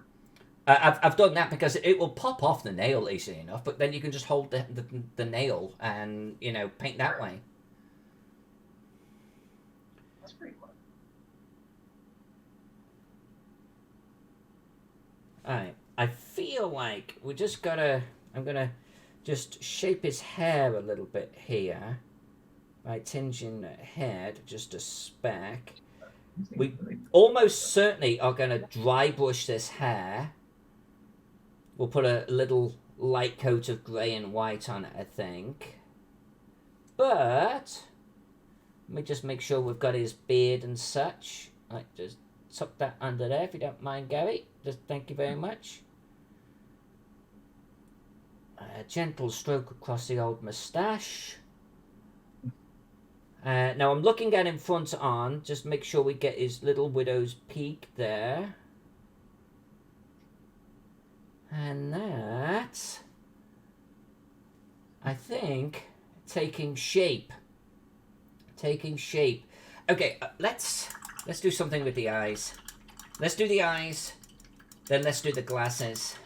I've done that because it will pop off the nail easily enough, but then you can just hold the nail and paint that way. That's pretty cool. All right, I feel like we just gotta. I'm gonna just shape his hair a little bit here by tinging the head just a speck. We almost certainly are gonna dry brush this hair. We'll put a little light coat of grey and white on it, I think. But let me just make sure we've got his beard and such. Right, just tuck that under there if you don't mind, Gary. Just thank you very much. A gentle stroke across the old moustache. Now I'm looking at him front on. Just make sure we get his little widow's peak there. And that, I think, taking shape. Taking shape. Okay, let's do something with the eyes. Let's do the eyes, then let's do the glasses.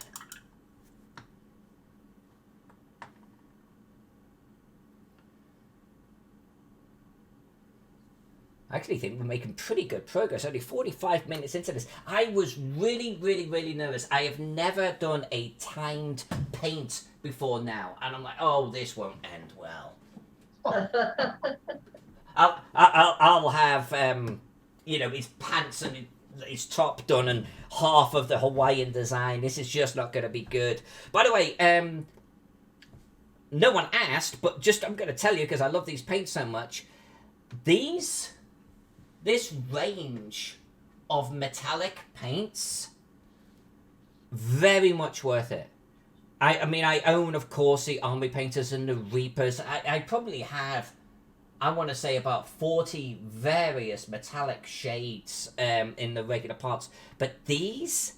I actually think we're making pretty good progress. Only 45 minutes into this. I was really, really, really nervous. I have never done a timed paint before now. And I'm like, oh, this won't end well. I'll have, you know, his pants and his top done and half of the Hawaiian design. This is just not going to be good. By the way, no one asked, but just I'm going to tell you because I love these paints so much. This range of metallic paints, very much worth it. I mean, I own, of course, the Army Painters and the Reapers. I probably have, I want to say, about 40 various metallic shades in the regular parts. But these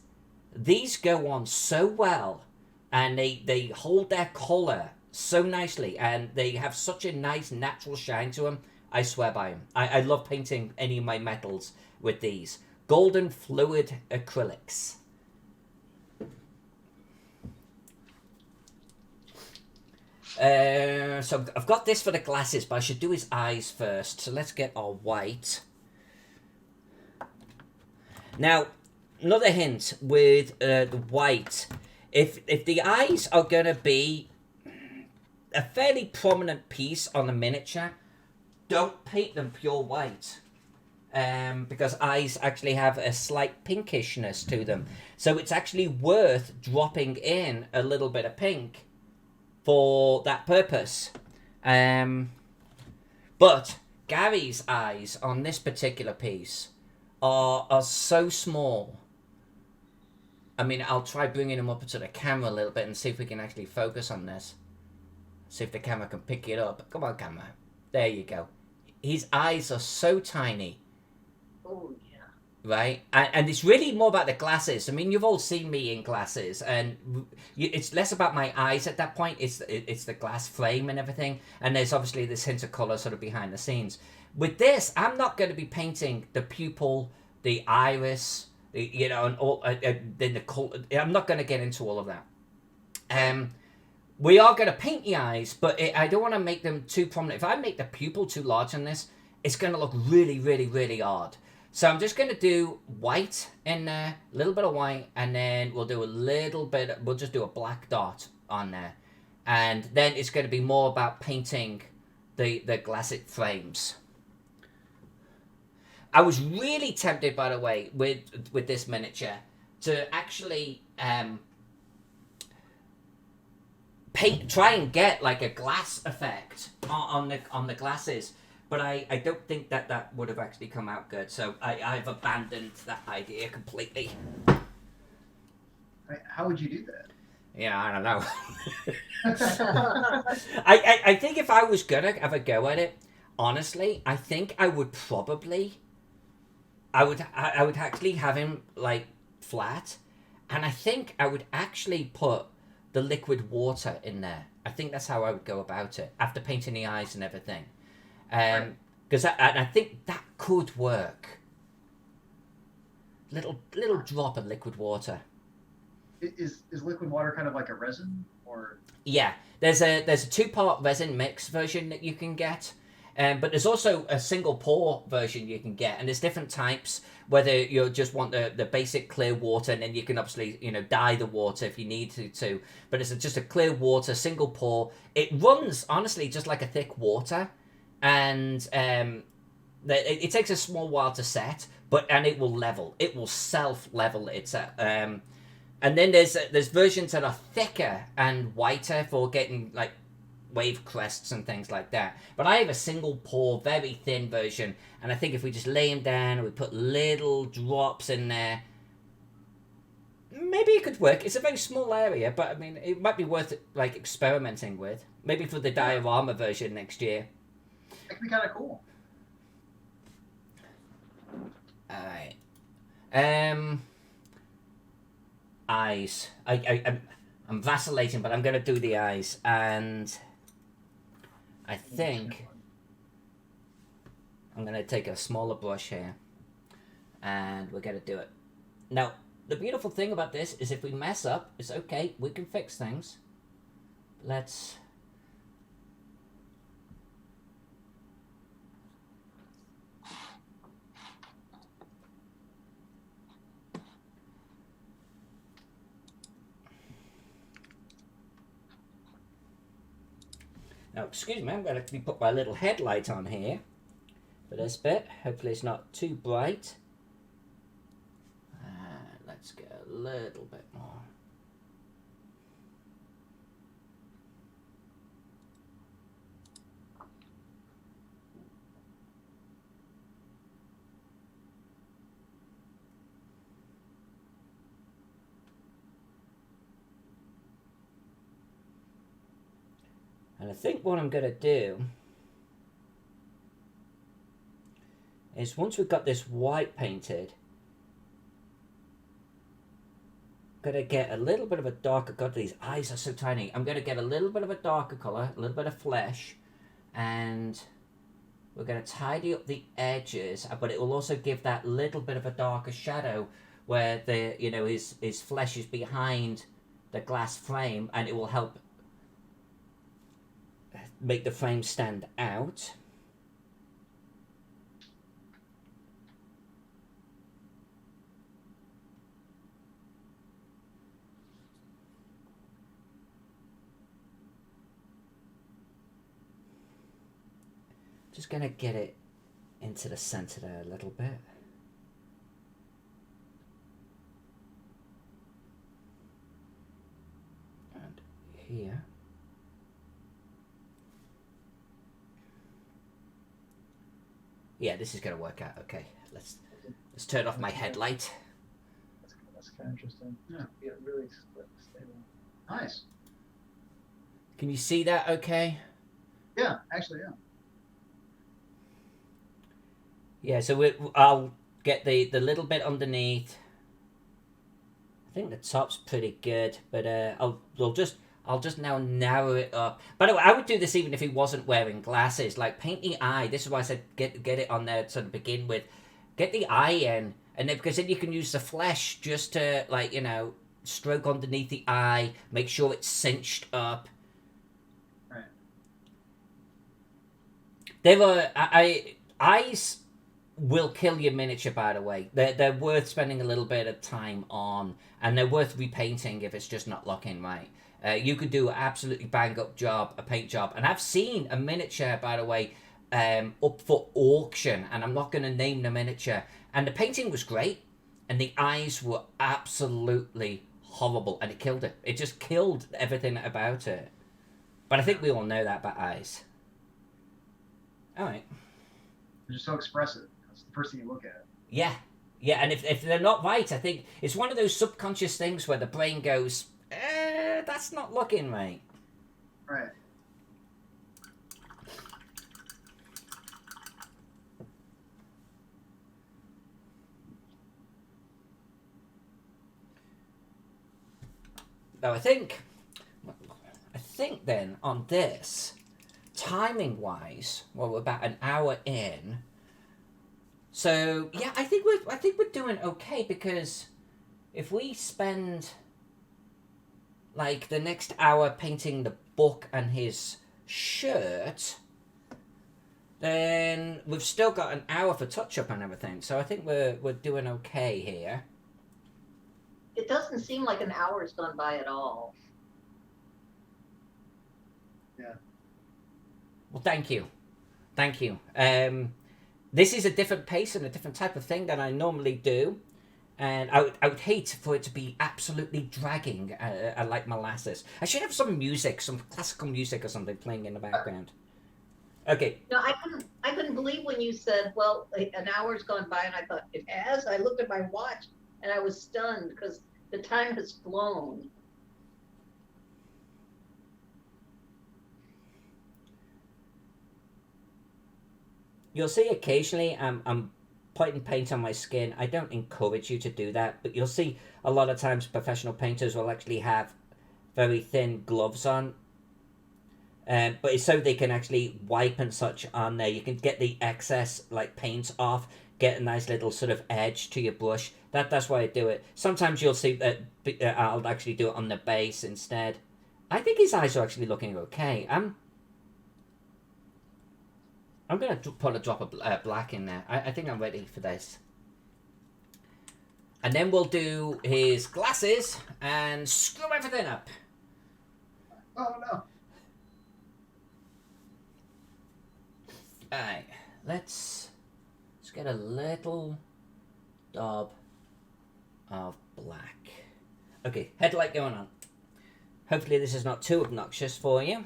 go on so well, and they hold their colour so nicely, and they have such a nice natural shine to them. I swear by them. I love painting any of my metals with these. Golden Fluid Acrylics. So I've got this for the glasses, but I should do his eyes first. So let's get our white. Now, another hint with the white. If the eyes are going to be a fairly prominent piece on the miniature, don't paint them pure white, because eyes actually have a slight pinkishness to them. So it's actually worth dropping in a little bit of pink for that purpose. But Gary's eyes on this particular piece are so small. I mean, I'll try bringing them up to the camera a little bit and see if we can actually focus on this. See if the camera can pick it up. Come on, camera. There you go. His eyes are so tiny. Oh, yeah. Right? And it's really more about the glasses. I mean, you've all seen me in glasses. And it's less about my eyes at that point. It's the glass frame and everything. And there's obviously this hint of colour sort of behind the scenes. With this, I'm not going to be painting the pupil, the iris, you know, and all, then the colour. I'm not going to get into all of that. We are going to paint the eyes, but I don't want to make them too prominent. If I make the pupil too large on this, it's going to look really, really, really odd. So I'm just going to do white in there, a little bit of white, and then we'll do a little bit, we'll just do a black dot on there. And then it's going to be more about painting the glass frames. I was really tempted, by the way, with this miniature to actually try and get like a glass effect on the glasses, but I don't think that would have actually come out good. So I've abandoned that idea completely. How would you do that? Yeah, I don't know. I think if I was gonna have a go at it, honestly, I think I would probably, I would actually have him like flat, and I think I would actually put the liquid water in there. I think that's how I would go about it after painting the eyes and everything, because I think that could work. Little drop of liquid water. Is liquid water kind of like a resin, or? Yeah, there's a 2-part resin mix version that you can get, but there's also a single pour version you can get, and there's different types. Whether you just want the basic clear water, and then you can obviously dye the water if you need to. But it's just a clear water, single pour. It runs honestly just like a thick water, and it takes a small while to set, and it will level. It will self level itself. And then there's versions that are thicker and whiter for getting like wave crests and things like that. But I have a single pour, very thin version, and I think if we just lay them down and we put little drops in there, maybe it could work. It's a very small area, but I mean, it might be worth like experimenting with. Maybe for the diorama version next year. That could be kind of cool. All right. eyes. I'm vacillating, but I'm going to do the eyes. And I think I'm going to take a smaller brush here. And we're going to do it. Now, the beautiful thing about this is if we mess up, it's okay. We can fix things. Let's... Now, excuse me, I'm going to actually put my little headlight on here for this bit. Hopefully it's not too bright. Let's get a little bit more. And I think what I'm going to do is once we've got this white painted, I'm going to get a little bit of a darker, God, these eyes are so tiny. I'm going to get a little bit of a darker color, a little bit of flesh, and we're going to tidy up the edges, but it will also give that little bit of a darker shadow where the, you know, his flesh is behind the glass frame, and it will help make the frame stand out. Just gonna get it into the center there a little bit. And here. Yeah, this is gonna work out okay. Let's turn off my headlight. That's kind of interesting. Yeah. Really stable. Nice. Can you see that okay? Yeah, actually, yeah. Yeah, so I'll get the little bit underneath. I think the top's pretty good, but I'll just now narrow it up. By the way, I would do this even if he wasn't wearing glasses. Like paint the eye. This is why I said get it on there to begin with. Get the eye in, and then because then you can use the flesh just to, like, you know, stroke underneath the eye, make sure it's cinched up. Right. They were eyes will kill your miniature, by the way. They're worth spending a little bit of time on, and they're worth repainting if it's just not looking right. You could do an absolutely bang up job, a paint job, and I've seen a miniature, by the way, up for auction, and I'm not going to name the miniature, and the painting was great, and the eyes were absolutely horrible, and it killed it. It just killed everything about it. But I think we all know that about eyes. All right. They're just so expressive. That's the first thing you look at. Yeah, and if they're not right, I think it's one of those subconscious things where the brain goes, that's not looking right. Right. Now I think then on this, timing wise, well, we're about an hour in. So yeah, I think we're doing okay, because if we spend like the next hour painting the book and his shirt, then we've still got an hour for touch up and everything. So I think we're doing okay here. It doesn't seem like an hour's gone by at all. Yeah. Well, thank you. This is a different pace and a different type of thing than I normally do, and I would hate for it to be absolutely dragging, like molasses. I should have some music, some classical music or something playing in the background. Okay. No, I couldn't believe when you said, well, an hour's gone by, and I thought, it has? I looked at my watch, and I was stunned, because the time has flown. You'll see occasionally I'm putting paint on my skin. I don't encourage you to do that, but you'll see a lot of times professional painters will actually have very thin gloves on. But it's so they can actually wipe and such on there. You can get the excess like paint off, get a nice little sort of edge to your brush. That's why I do it. Sometimes you'll see that I'll actually do it on the base instead. I think his eyes are actually looking okay. I'm gonna put a drop of black in there. I think I'm ready for this. And then we'll do his glasses and screw everything up. Oh no. Alright, let's get a little daub of black. Okay, headlight going on. Hopefully this is not too obnoxious for you.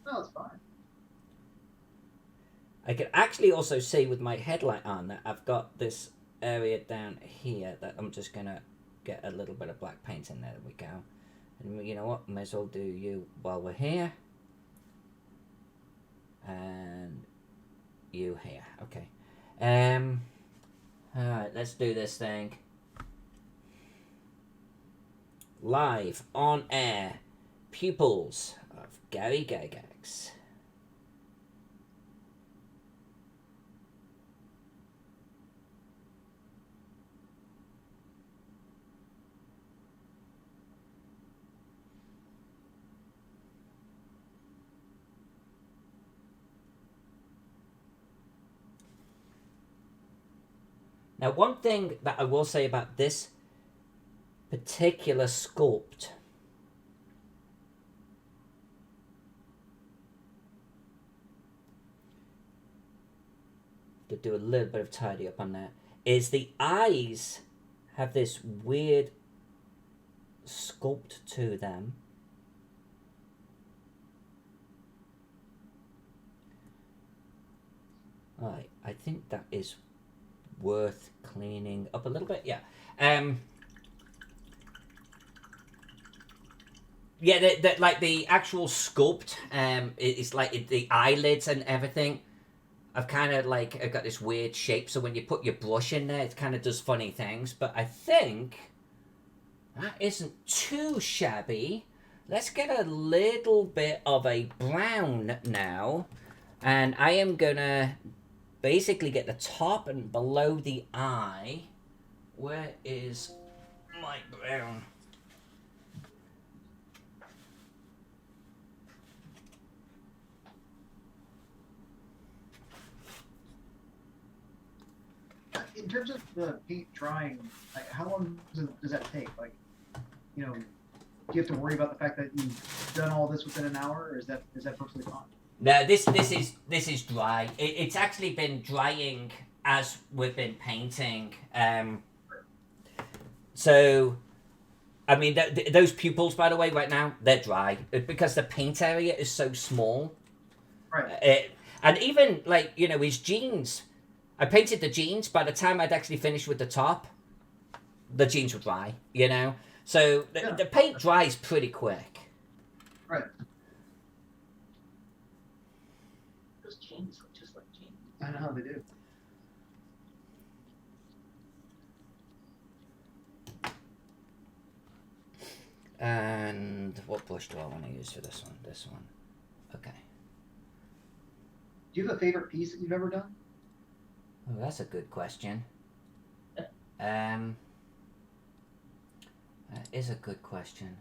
No, it's fine. I can actually also see with my headlight on that I've got this area down here that I'm just going to get a little bit of black paint in there. There we go. And you know what? May as well do you while we're here. And you here. Okay. Alright, let's do this thing. Live on air. Pupils of Gary Gygax. Now, one thing that I will say about this particular sculpt to do a little bit of tidy up on that is the eyes have this weird sculpt to them. Alright, I think that is worth cleaning up a little bit. Yeah. Yeah, like the actual sculpt, it's like the eyelids and everything. I've kind of like, I've got this weird shape, so when you put your brush in there, it kind of does funny things. But I think that isn't too shabby. Let's get a little bit of a brown now. And I am gonna basically get the top and below the eye. Where is my brown? In terms of the paint drying, like, how long does that take? Like, you know, do you have to worry about the fact that you've done all this within an hour, or is that perfectly fine? No, this is dry. It's actually been drying as we've been painting. So, I mean, those pupils, by the way, right now they're dry because the paint area is so small. Right. And even like his jeans, I painted the jeans. By the time I'd actually finished with the top, the jeans were dry. So the paint dries pretty quick. Right. Those jeans look just like jeans. I know how they do. And what brush do I want to use for this one? This one. Okay. Do you have a favorite piece that you've ever done? Oh, that's a good question. That is a good question.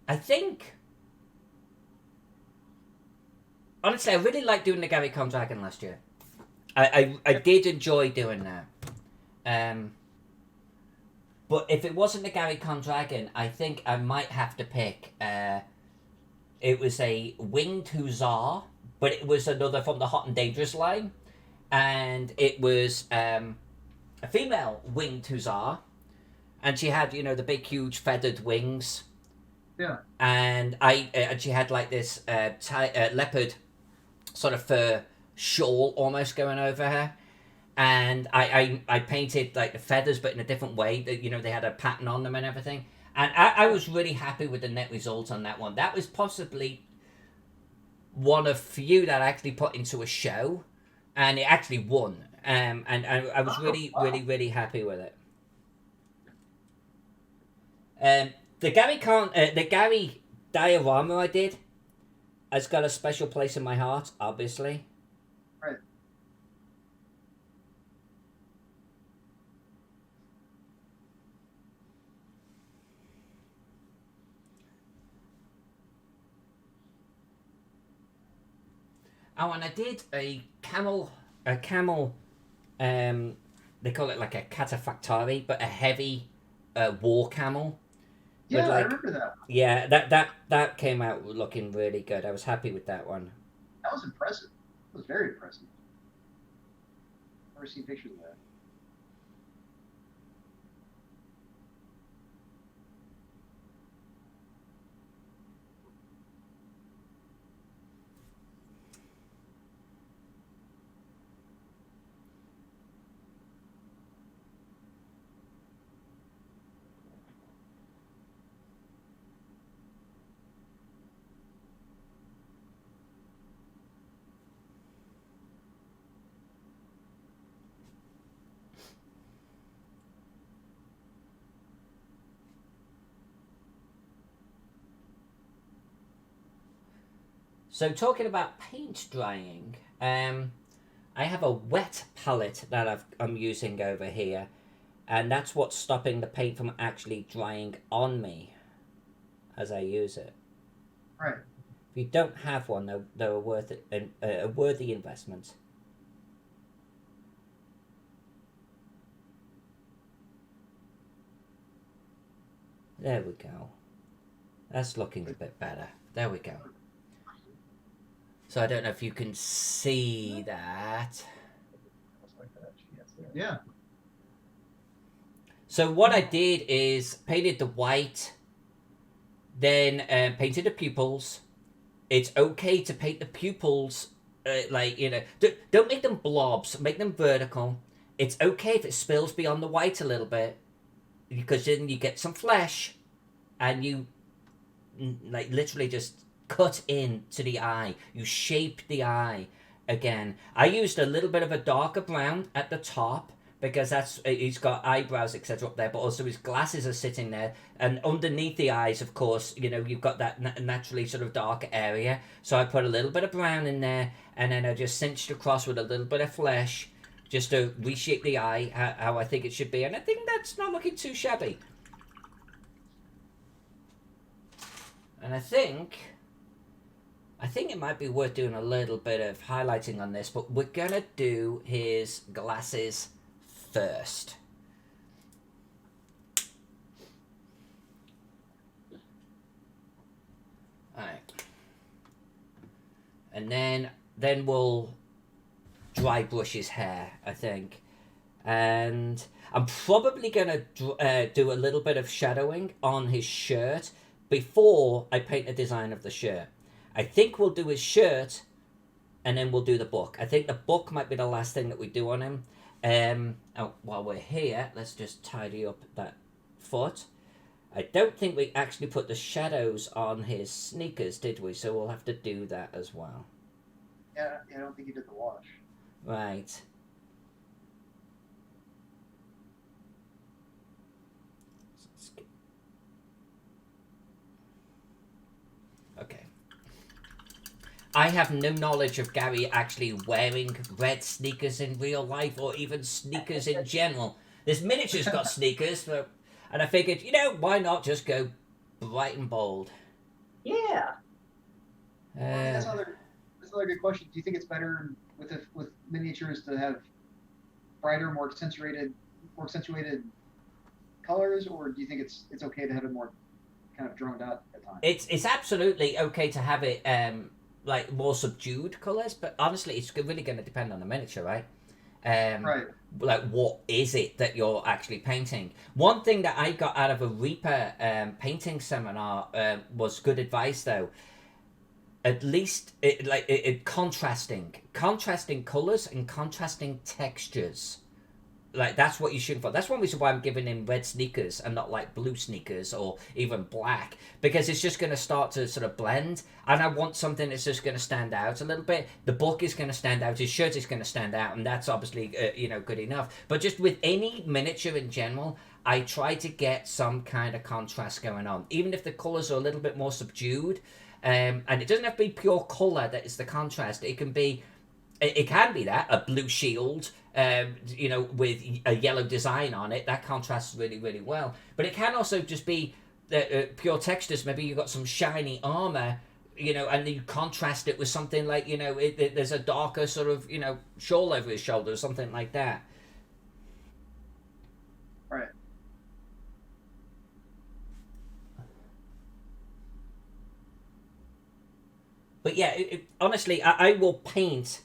I think, honestly, I really liked doing the GaryCon Dragon last year. I did enjoy doing that. But if it wasn't the GaryCon Dragon, I think I might have to pick. It was a winged hussar, but it was another from the Hot and Dangerous line, and it was a female winged hussar, and she had the big huge feathered wings. Yeah. And she had like this leopard sort of fur shawl almost going over her. And I painted like the feathers, but in a different way. They had a pattern on them and everything. And I was really happy with the net result on that one. That was possibly one of few that I actually put into a show, and it actually won. And I was really happy with it. The Gary diorama I did has got a special place in my heart, obviously. Right. Oh, and I did a camel, they call it like a cataphractari, but a heavy war camel. Yeah, like, I remember that. Yeah, that came out looking really good. I was happy with that one. That was impressive. It was very impressive. Never seen pictures of that. So talking about paint drying, I have a wet palette that I'm using over here, and that's what's stopping the paint from actually drying on me as I use it. Right. If you don't have one, they're a worthy investment. There we go. That's looking a bit better. There we go. So I don't know if you can see that. Yeah. So what I did is painted the white, then painted the pupils. It's okay to paint the pupils, don't make them blobs, make them vertical. It's okay if it spills beyond the white a little bit, because then you get some flesh, and you literally just cut into the eye. You shape the eye again. I used a little bit of a darker brown at the top because he's got eyebrows etc up there, but also his glasses are sitting there, and underneath the eyes, of course, you've got that naturally sort of dark area. So I put a little bit of brown in there, and then I just cinched across with a little bit of flesh just to reshape the eye how I think it should be, and I think that's not looking too shabby. And I think it might be worth doing a little bit of highlighting on this, but we're gonna do his glasses first. Alright. And then we'll dry brush his hair, I think. And I'm probably gonna do a little bit of shadowing on his shirt before I paint the design of the shirt. I think we'll do his shirt, and then we'll do the book. I think the book might be the last thing that we do on him. While we're here, let's just tidy up that foot. I don't think we actually put the shadows on his sneakers, did we? So we'll have to do that as well. Yeah, I don't think you did the wash. Right. Okay. I have no knowledge of Gary actually wearing red sneakers in real life, or even sneakers in general. This miniature's got sneakers, and I figured, why not just go bright and bold? Yeah. That's another good question. Do you think it's better with miniatures to have brighter, more accentuated colors, or do you think it's okay to have it more kind of droned out at times? It's absolutely okay to have it like more subdued colors, but honestly, it's really going to depend on the miniature, right? Right. Like, what is it that you're actually painting? One thing that I got out of a Reaper painting seminar was good advice, though. At least contrasting colors and contrasting textures Like, that's what you're shooting for. That's one reason why I'm giving him red sneakers and not like blue sneakers or even black, because it's just going to start to sort of blend, and I want something that's just going to stand out a little bit. The book is going to stand out, his shirt is going to stand out, and that's obviously good enough. But just with any miniature in general, I try to get some kind of contrast going on, even if the colors are a little bit more subdued. And it doesn't have to be pure color that is the contrast. It can be that a blue shield, with a yellow design on it, that contrasts really, really well. But it can also just be pure textures. Maybe you've got some shiny armor, and you contrast it with something like, there's a darker sort of, shawl over his shoulder or something like that. Right. But yeah, honestly, I will paint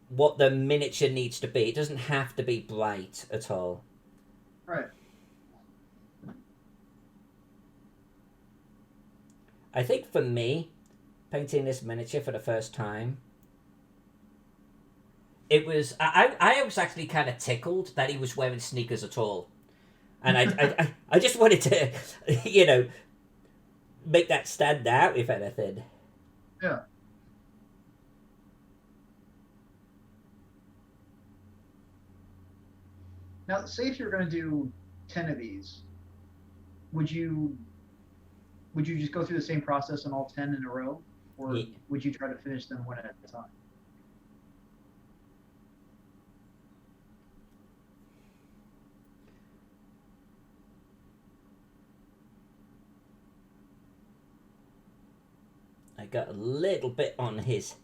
what the miniature needs to be. It doesn't have to be bright at all. Right. I think for me, painting this miniature for the first time, it was I was actually kind of tickled that he was wearing sneakers at all, and I just wanted to make that stand out, if anything. Yeah. Now, say if you're going to do 10 of these, would you just go through the same process on all 10 in a row, or would you try to finish them one at a time? I got a little bit on his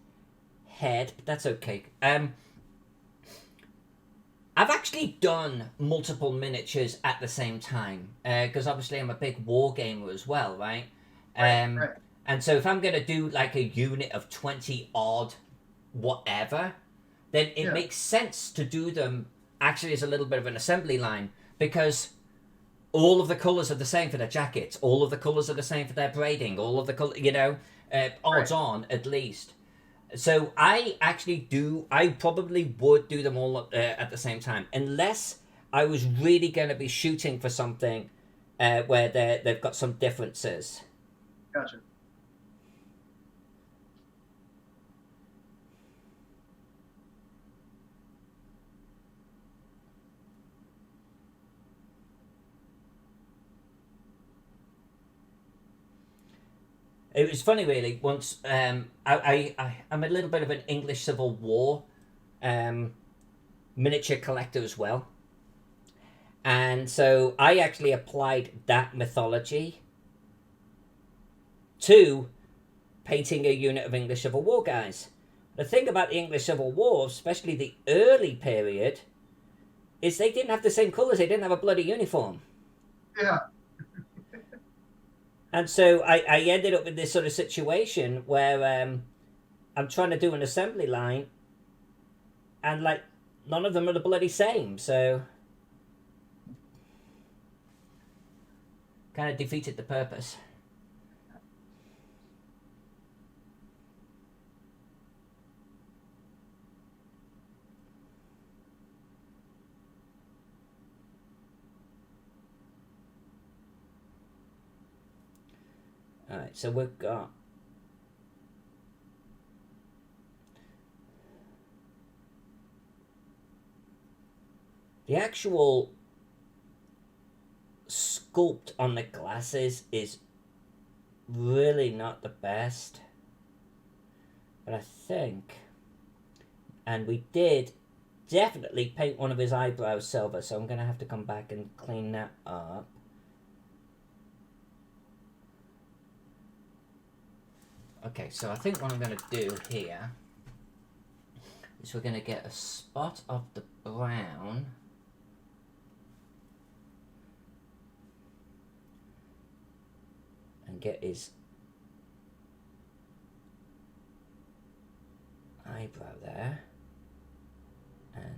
head, but that's okay. I've actually done multiple miniatures at the same time, because obviously I'm a big war gamer as well, right? Right. And so if I'm going to do like a unit of 20 odd whatever, then it makes sense to do them actually as a little bit of an assembly line, because all of the colours are the same for their jackets, all of the colours are the same for their braiding, all of the colour, odds on at least. So I probably would do them all at the same time, unless I was really going to be shooting for something where they've got some differences. Gotcha. It was funny, really. Once I'm a little bit of an English Civil War miniature collector as well, and so I actually applied that mythology to painting a unit of English Civil War guys. The thing about the English Civil War, especially the early period, is they didn't have the same colours. They didn't have a bloody uniform. Yeah. And so I ended up in this sort of situation where I'm trying to do an assembly line, and like none of them are the bloody same, so kind of defeated the purpose. Alright, so we've got the actual sculpt on the glasses is really not the best, but I think, and we did definitely paint one of his eyebrows silver, so I'm gonna have to come back and clean that up. Okay, so I think what I'm going to do here is we're going to get a spot of the brown and get his eyebrow there, and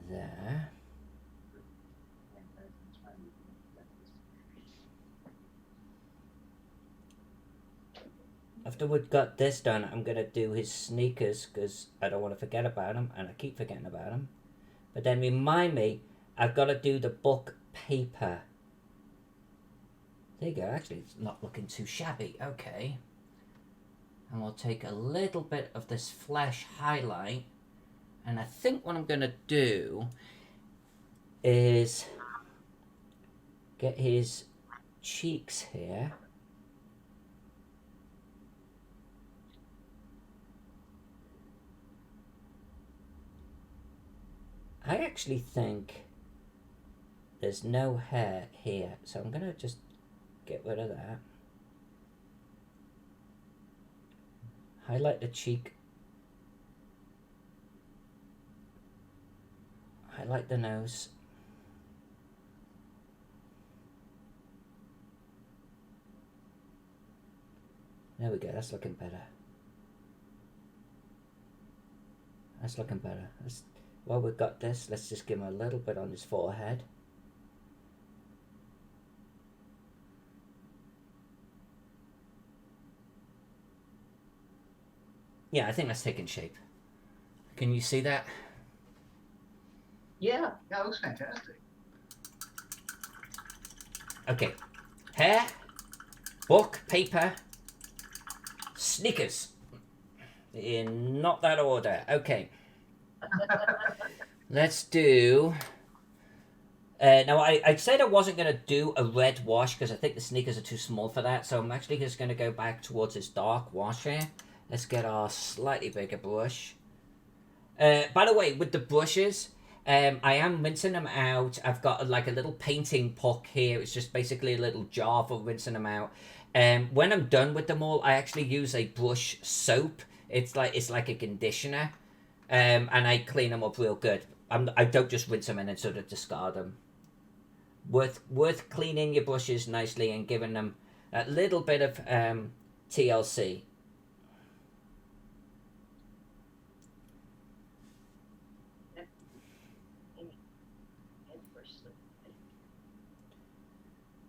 there. I after we've got this done, I'm going to do his sneakers because I don't want to forget about him, and I keep forgetting about him. But then remind me, I've got to do the book paper. There you go. Actually, it's not looking too shabby. Okay. And we'll take a little bit of this flesh highlight. And I think what I'm going to do is get his cheeks here. I actually think there's no hair here, so I'm going to just get rid of that. Highlight the cheek. Highlight the nose. There we go, that's looking better. That's looking better. While we've got this, let's just give him a little bit on his forehead. Yeah, I think that's taking shape. Can you see that? Yeah. Yeah, it looks fantastic. Okay. Hair, book, paper, sneakers. In not that order. Okay. Let's do... now, I said I wasn't going to do a red wash because I think the sneakers are too small for that. So I'm actually just going to go back towards this dark wash here. Let's get our slightly bigger brush. By the way, with the brushes, I am rinsing them out. I've got like a little painting puck here. It's just basically a little jar for rinsing them out. When I'm done with them all, I actually use a brush soap. It's like a conditioner. And I clean them up real good. I don't just rinse them in and sort of discard them. Worth cleaning your brushes nicely and giving them a little bit of TLC.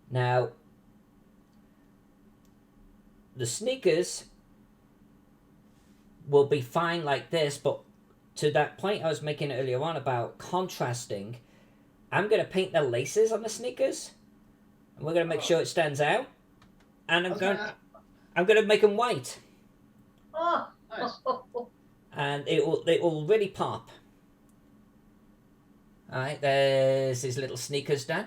Now, the sneakers will be fine like this, but to that point I was making earlier on about contrasting, I'm going to paint the laces on the sneakers, and we're going to make sure it stands out, and I'm going to make them white, Oh, Nice. and it will really pop. All right, there's his little sneakers done.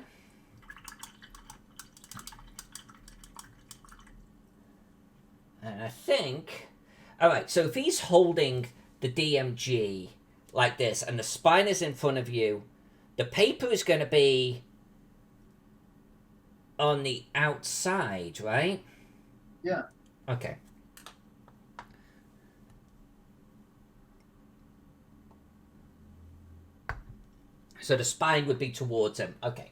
And I think, all right, so if he's holding the DMG like this and the spine is in front of you, the paper is going to be on the outside, right? Yeah. Okay. So the spine would be towards him. Okay.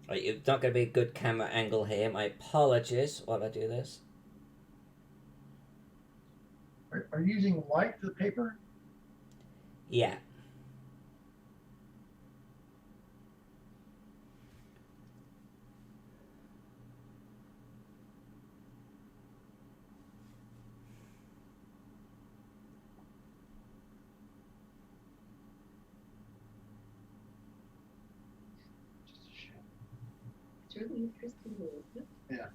Right, it's not going to be a good camera angle here. My apologies while I do this. Are you using white for the paper? Yeah. it's really interesting. Yeah.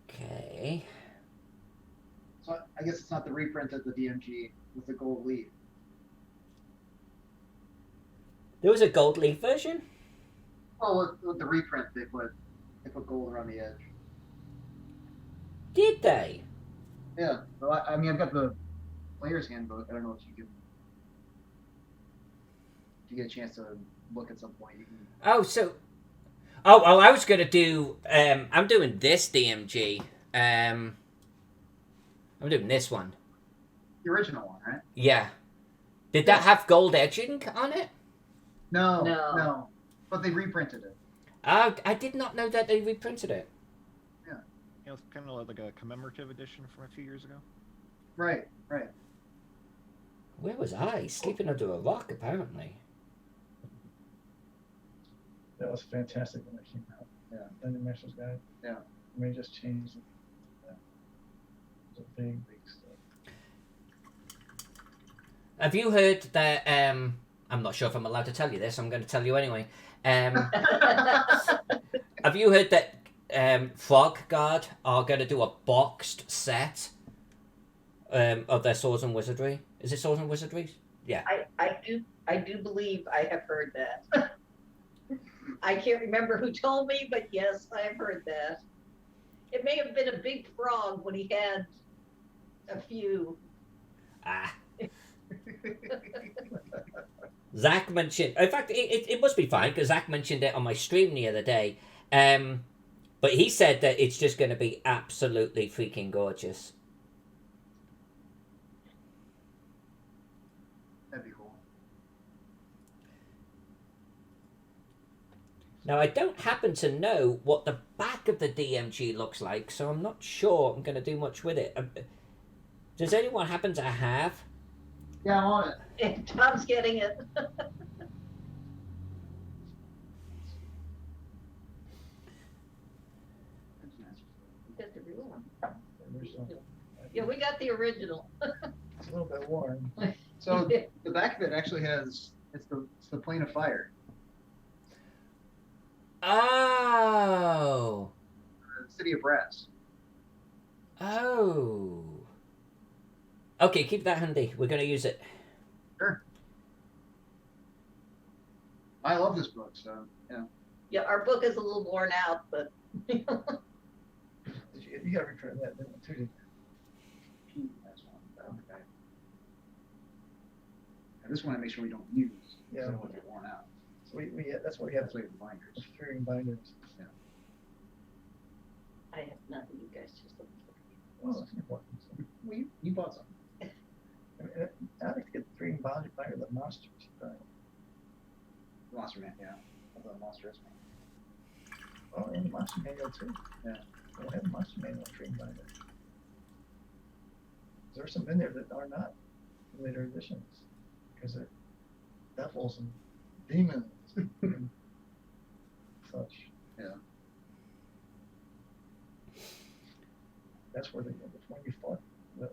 Okay. So I guess it's not the reprint of the DMG with the gold leaf. There was a gold leaf version? Well, with the reprint, they put gold around the edge. Did they? Yeah. Well, I mean, I've got the player's handbook. I don't know if you get a chance to look at some point. You can... Oh, so. Oh, well, I was gonna do. I'm doing this DMG. I'm doing this one. The original one, right? Yeah. Did that have gold edging on it? No. But they reprinted it. I did not know that they reprinted it. You know, it's kind of like a commemorative edition from a few years ago. Right. Where was I? Sleeping under a rock, apparently. That was fantastic when it came out. Yeah. Dungeon Master's Guide. Yeah. I mean, it just changed it. Yeah. It was a big stuff. Have you heard that? I'm not sure if I'm allowed to tell you this. I'm going to tell you anyway. Have you heard that Frog Guard are going to do a boxed set of their swords and wizardry? Is it swords and wizardry? Yeah. I do believe I have heard that. I can't remember who told me, but yes, I've heard that. It may have been a big frog when he had a few. Zach mentioned. In fact, it must be fine because Zach mentioned it on my stream the other day. But he said that it's just going to be absolutely freaking gorgeous. That'd be cool. Now, I don't happen to know what the back of the DMG looks like, so I'm not sure I'm going to do much with it. Does anyone happen to have? Yeah, I want it. And Tom's getting it. Got the real one. The original. Yeah, we got the original. It's a little bit worn. So the back of it actually has it's the plane of fire. Oh. The city of brass. Oh. Okay, keep that handy. We're going to use it. Sure. I love this book, so yeah. Yeah, our book is a little worn out, but You got to return that too. That's one. Okay. And this one I make sure we don't use. Yeah. So it won't get worn out. So that's what we have. That's why we have the binders. The figuring binders. I have nothing. You guys just look. Well, that's important. So, Well, you bought some. I mean, I like to get the figuring binder the monsters. Right? Monster Man, yeah. I thought Monster is one. Oh, and the monster manual too. Yeah. I have a monster manual figuring binder. There's some in there that are not in later editions because they're devils and demons and such. Yeah. That's where the when you fought the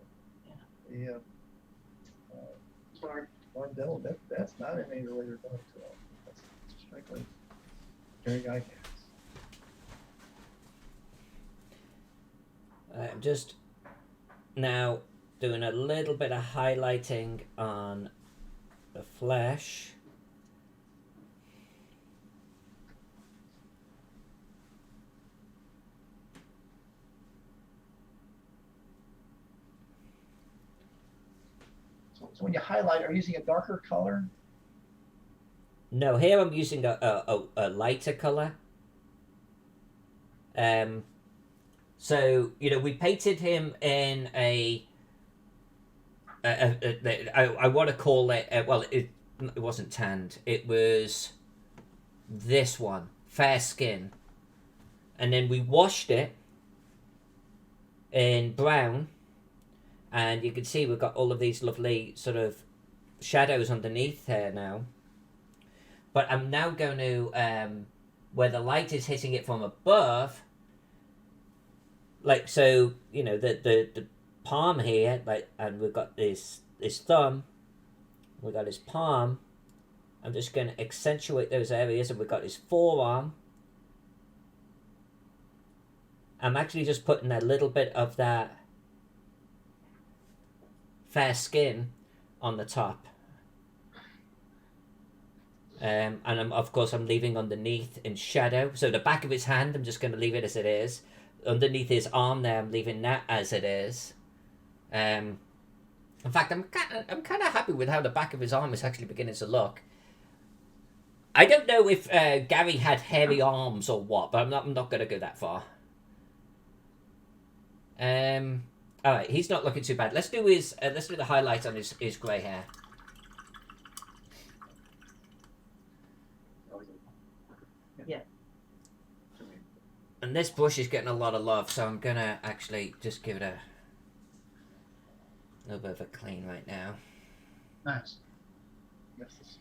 Lord Devil. That's not in any later book at all. That's strictly Gygax. I'm just now doing a little bit of highlighting on the flesh. So when you highlight, are you using a darker color? No, here I'm using a lighter color. So, you know, we painted him in I want to call it, well, it wasn't tanned. It was this one, fair skin. And then we washed it in brown. And you can see we've got all of these lovely sort of shadows underneath here now. But I'm now going to, where the light is hitting it from above, like, so, you know, the palm here, like, and we've got this thumb, we've got his palm. I'm just going to accentuate those areas, and we've got his forearm. I'm actually just putting a little bit of that fair skin on the top. And of course I'm leaving underneath in shadow. So the back of his hand, I'm just going to leave it as it is. underneath his arm there. I'm leaving that as it is. In fact, I'm kind of happy with how the back of his arm is actually beginning to look. I don't know if Gary had hairy arms or what, but I'm not going to go that far. All right, he's not looking too bad. Let's do the highlights on his grey hair. Yeah. And this brush is getting a lot of love, so I'm gonna actually just give it a little bit of a clean right now. Nice. Yes.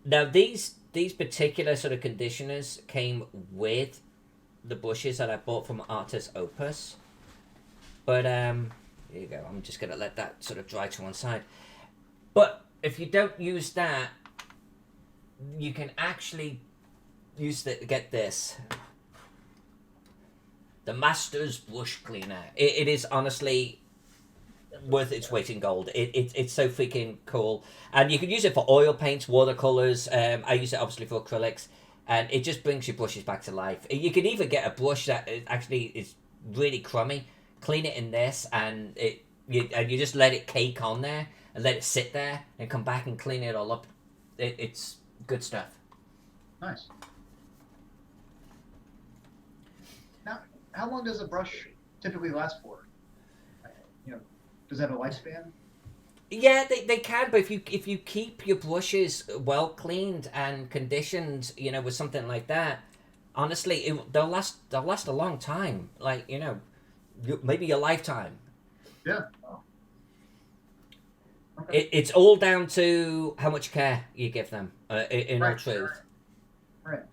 Now these particular sort of conditioners came with the brushes that I bought from Artis Opus. But here you go. I'm just gonna let that sort of dry to one side. But if you don't use that, you can actually get this. The Master's Brush Cleaner. It is honestly worth its weight in gold. It's so freaking cool. And you can use it for oil paints, watercolors. I use it obviously for acrylics. And it just brings your brushes back to life. You can even get a brush that actually is really crummy. Clean it in this, and you just let it cake on there and let it sit there and come back and clean it all up. It's good stuff. Nice. Now, how long does a brush typically last for? Does it have a lifespan? Yeah, they can, but if you keep your brushes well cleaned and conditioned, with something like that, honestly, they'll last a long time. Like, maybe a lifetime. Yeah. Oh. Okay. It's all down to how much care you give them. In all truth. Right.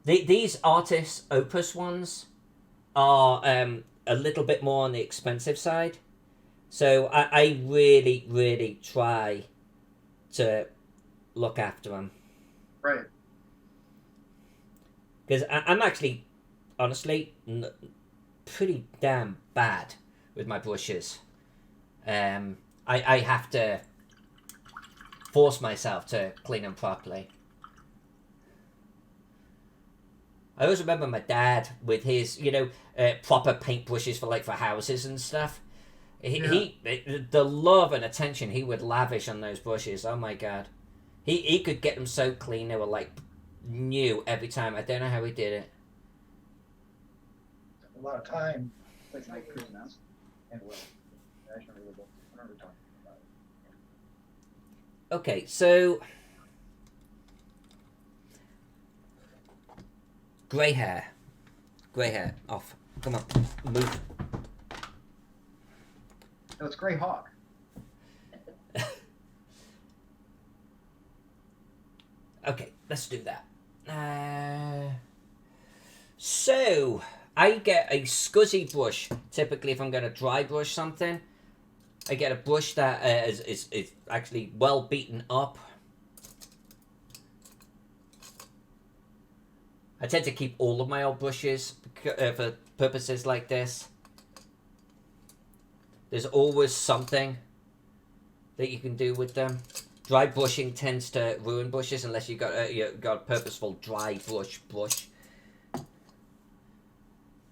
These Artis Opus ones are a little bit more on the expensive side. So I really, really try to look after them. Right. Because I'm actually, honestly, pretty damn bad with my brushes. I have to force myself to clean them properly. I always remember my dad with his, proper paint brushes for houses and stuff. The love and attention he would lavish on those brushes. Oh my god, he could get them so clean they were like new every time. I don't know how he did it. A lot of time. Like night cream now. And well, I remember talking about it. Okay, so grey hair off. Come on, move. No, it's Grey Hawk. Okay, let's do that. So I get a scuzzy brush. Typically, if I'm going to dry brush something, I get a brush that is actually well beaten up. I tend to keep all of my old brushes for purposes like this. There's always something that you can do with them. Dry brushing tends to ruin brushes unless you got a purposeful dry brush.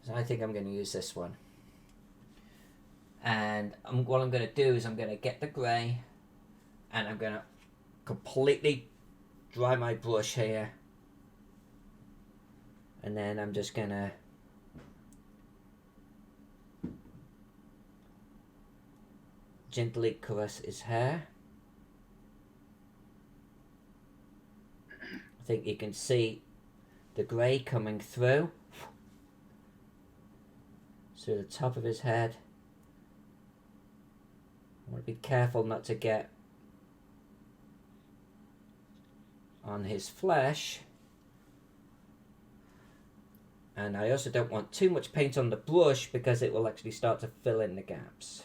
So I think I'm going to use this one. And what I'm going to do is I'm going to get the grey and I'm going to completely dry my brush here. And then I'm just going to gently caress his hair. I think you can see the grey coming through the top of his head. I want to be careful not to get on his flesh. And I also don't want too much paint on the brush because it will actually start to fill in the gaps.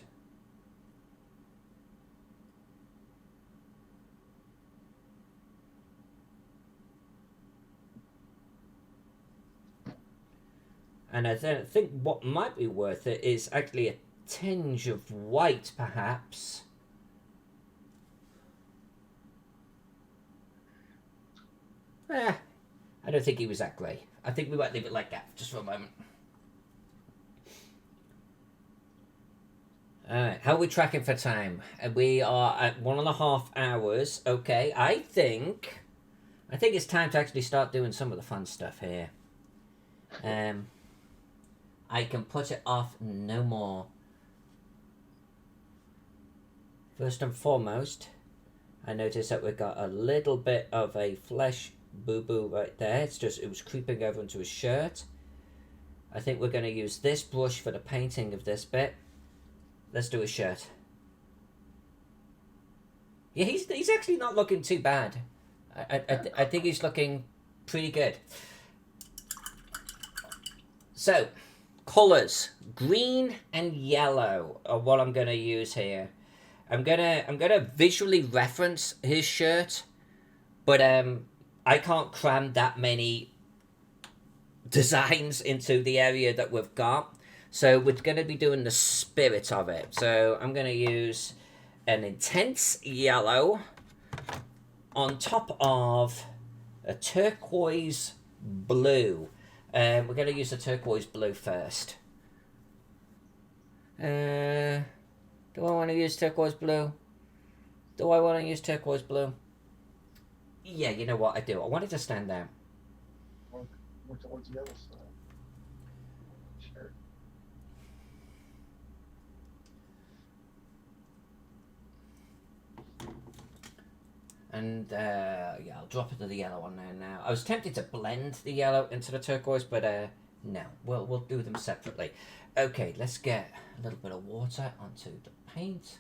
And I think what might be worth it is actually a tinge of white, perhaps. I don't think he was that great. I think we might leave it like that just for a moment. Alright, how are we tracking for time? We are at 1.5 hours. Okay, I think it's time to actually start doing some of the fun stuff here. I can put it off no more. First and foremost, I noticed that we've got a little bit of a flesh boo-boo right there. It was creeping over into his shirt. I think we're going to use this brush for the painting of this bit. Let's do his shirt. Yeah, he's actually not looking too bad. I think he's looking pretty good. So, colours. Green and yellow are what I'm going to use here. I'm gonna visually reference his shirt, but I can't cram that many designs into the area that we've got. So we're going to be doing the spirit of it. So I'm going to use an intense yellow on top of a turquoise blue. We're going to use the turquoise blue first. Do I want to use turquoise blue? Do I want to use turquoise blue? Yeah, you know what I do. I want it to stand out. Work towards the other side. Sure. And yeah, I'll drop it to the yellow on there now. I was tempted to blend the yellow into the turquoise, but no, we'll do them separately. Okay, let's get a little bit of water onto the paint.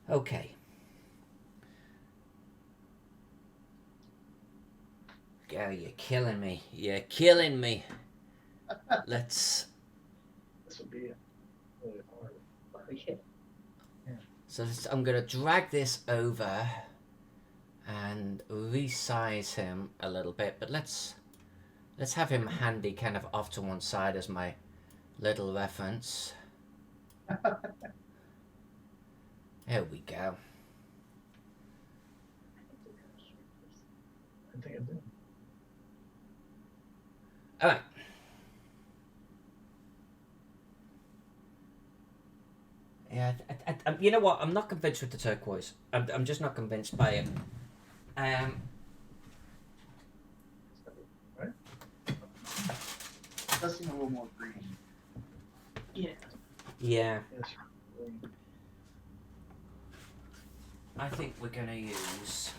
Okay. Gary, you're killing me. You're killing me. Let's... This would be really hard. So I'm going to drag this over and resize him a little bit. But let's have him handy kind of off to one side as my little reference. There we go. I think I do. All right. Yeah, you know what? I'm not convinced with the turquoise. I'm just not convinced by it. Right? It does seem a little more green. Yeah. Yeah. Yes. I think we're gonna use...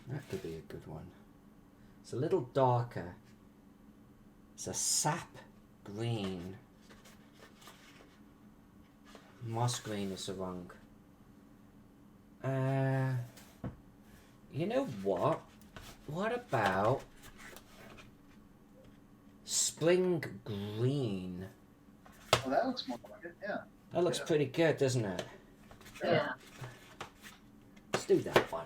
that could be a good one. It's a little darker. It's a sap green. Moss green is the wrong. You know what? What about spring green? Oh, that looks more like it, yeah. That looks pretty good, doesn't it? Yeah. Let's do that one.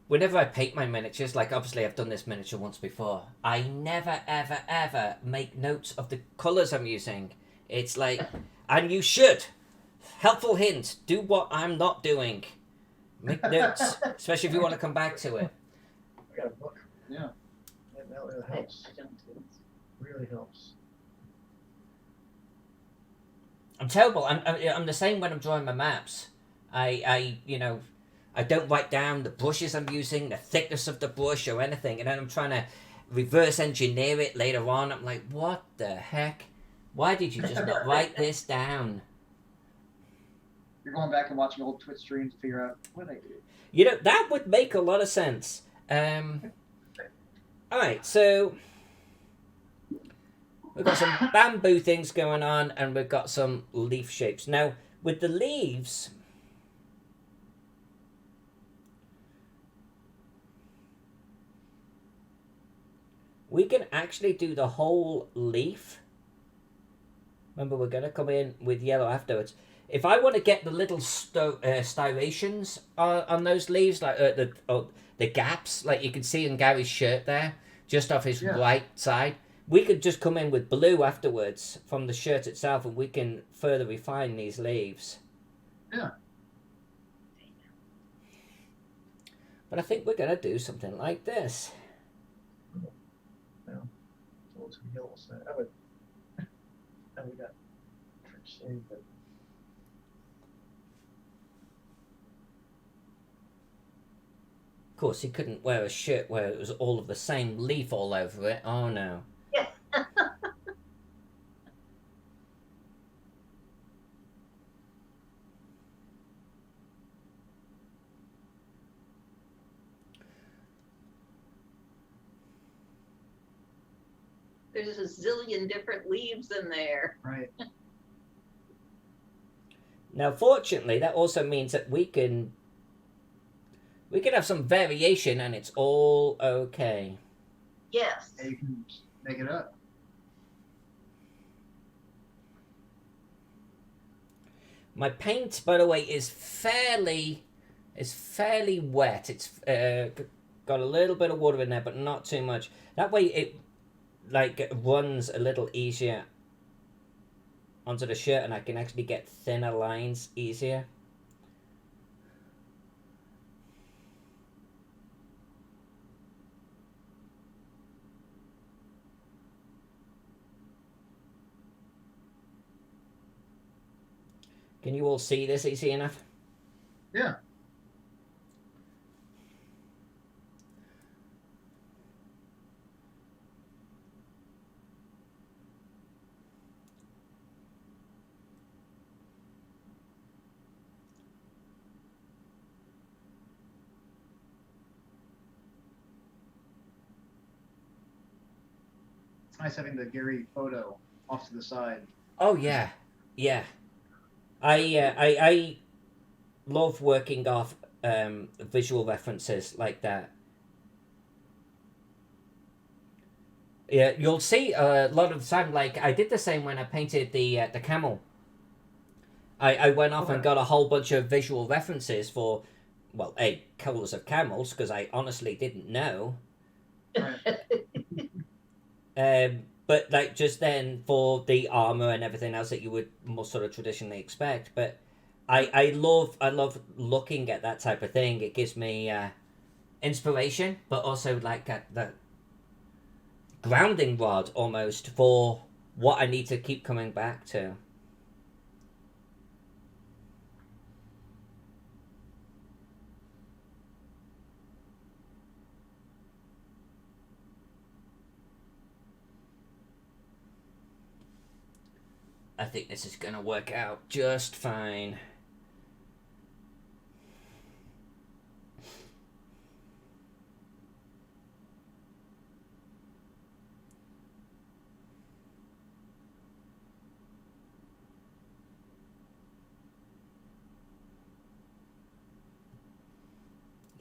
Whenever I paint my miniatures, like obviously I've done this miniature once before, I never ever ever make notes of the colours I'm using. It's like, and you should. Helpful hint, do what I'm not doing. Make notes, especially if you want to come back to it. I got a book. Yeah. That really helps. Really helps. I'm terrible. I'm the same when I'm drawing my maps. I don't write down the brushes I'm using, the thickness of the brush or anything, and then I'm trying to reverse engineer it later on. I'm like, what the heck? Why did you just not write this down? You're going back and watching old Twitch streams to figure out what I did. You know, that would make a lot of sense. Alright, so we've got some bamboo things going on, and we've got some leaf shapes. Now, with the leaves... we can actually do the whole leaf. Remember, we're going to come in with yellow afterwards. If I want to get the little striations on those leaves, like the gaps, like you can see in Gary's shirt there, just off his right side, we could just come in with blue afterwards from the shirt itself, and we can further refine these leaves. Yeah. But I think we're going to do something like this. Yeah. So it's yellow side. I would. And we got shade, but Of course, he couldn't wear a shirt where it was all of the same leaf all over it. Oh no. Yeah. There's a zillion different leaves in there. Right. Now, fortunately, that also means that we can have some variation, and it's all okay. Yes. Yeah, you can just make it up. My paint, by the way, is fairly wet. It's got a little bit of water in there, but not too much. That way, it runs a little easier onto the shirt, and I can actually get thinner lines easier. Can you all see this easy enough? Yeah. It's nice having the Gary photo off to the side. Oh yeah, yeah. I love working off visual references like that. Yeah, you'll see a lot of the time. Like I did the same when I painted the camel. I went off and got a whole bunch of visual references for, well, colours of camels, because I honestly didn't know. Right. But like just then for the armor and everything else that you would more sort of traditionally expect. But I love looking at that type of thing. It gives me inspiration, but also like that grounding rod almost for what I need to keep coming back to. I think this is going to work out just fine.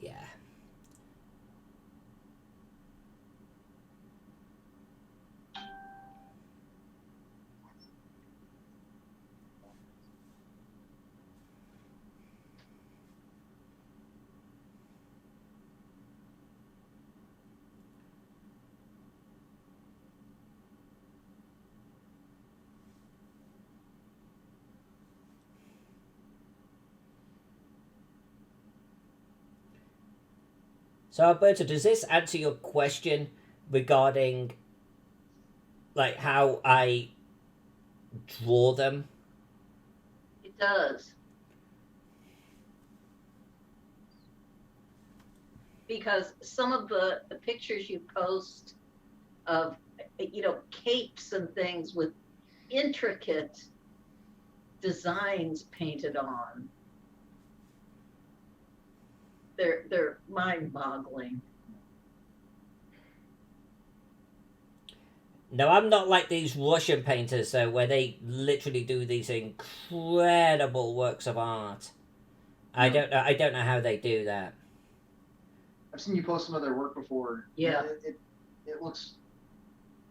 Yeah. So Alberto, does this answer your question regarding like how I draw them? It does. Because some of the pictures you post of, capes and things with intricate designs painted on, they're mind-boggling. No, I'm not like these Russian painters, though, where they literally do these incredible works of art. I don't know how they do that. I've seen you post some of their work before. Yeah. It looks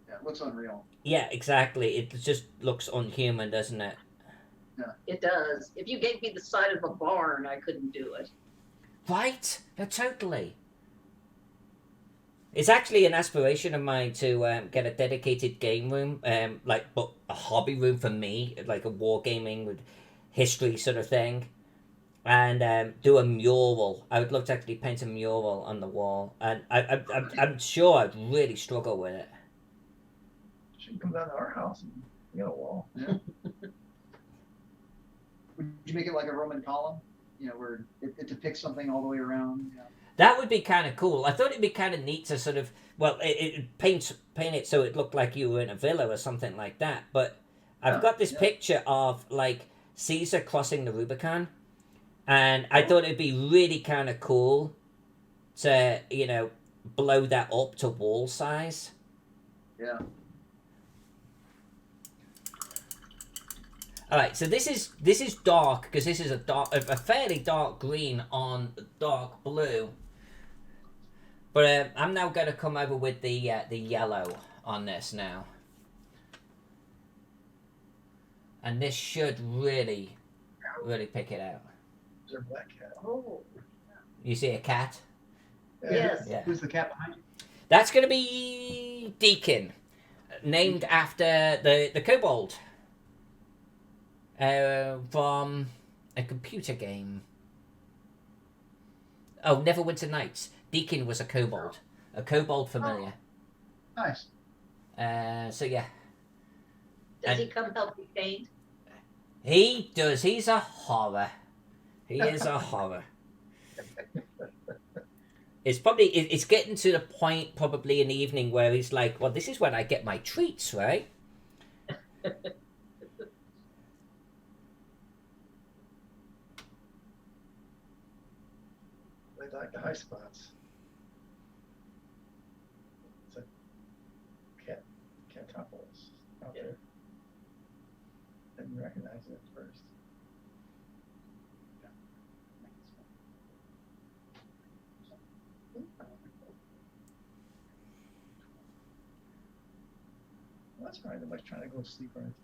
Yeah, it looks unreal. Yeah, exactly. It just looks unhuman, doesn't it? It does. If you gave me the side of a barn, I couldn't do it. Right? Yeah, totally. It's actually an aspiration of mine to get a dedicated game room, but a hobby room for me, like a wargaming with history sort of thing, and do a mural. I would love to actually paint a mural on the wall, and I'm sure I'd really struggle with it. You should come down to our house and we got a wall. Yeah. Would you make it like a Roman column? You know, where it depicts something all the way around. You know? That would be kind of cool. I thought it'd be kind of neat to sort of, paint it so it looked like you were in a villa or something like that. But I've got this picture of like Caesar crossing the Rubicon, and I thought it'd be really kind of cool to, blow that up to wall size. Yeah. All right, so this is dark because this is a fairly dark green on dark blue. But I'm now going to come over with the yellow on this now, and this should really pick it out. Is there a black cat? Oh, You see a cat? yes. Yeah. Who's the cat behind you? That's going to be Deacon, named after the kobold from a computer game. Oh, Neverwinter Nights. Deacon was a kobold familiar. Nice. So yeah, Does he come help you paint? he does. He's a horror. He is a horror. It's getting to the point probably in the evening where he's like, well, this is when I get my treats, right? They like the high spots. It's a Catopolis out there. Didn't recognize it at first. Well, that's right. Nobody's trying to go to sleep or anything.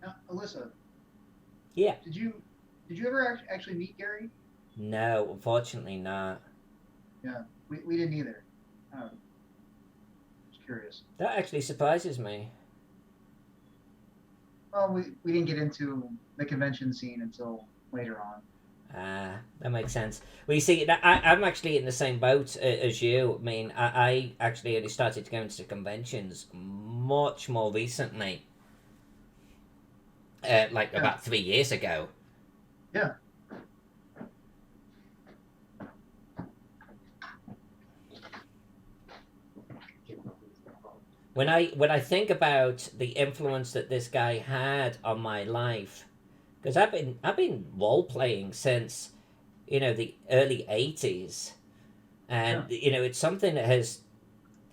Now, Alyssa. Yeah. Did you ever actually meet Gary? No, unfortunately not. Yeah, we didn't either. Just curious. That actually surprises me. Well, we didn't get into the convention scene until later on. Ah, that makes sense. Well, you see, I'm actually in the same boat as you. I mean, I actually only started going to conventions much more recently. About 3 years ago. Yeah. When I think about the influence that this guy had on my life, because I've been role playing since, the early '80s, and it's something that has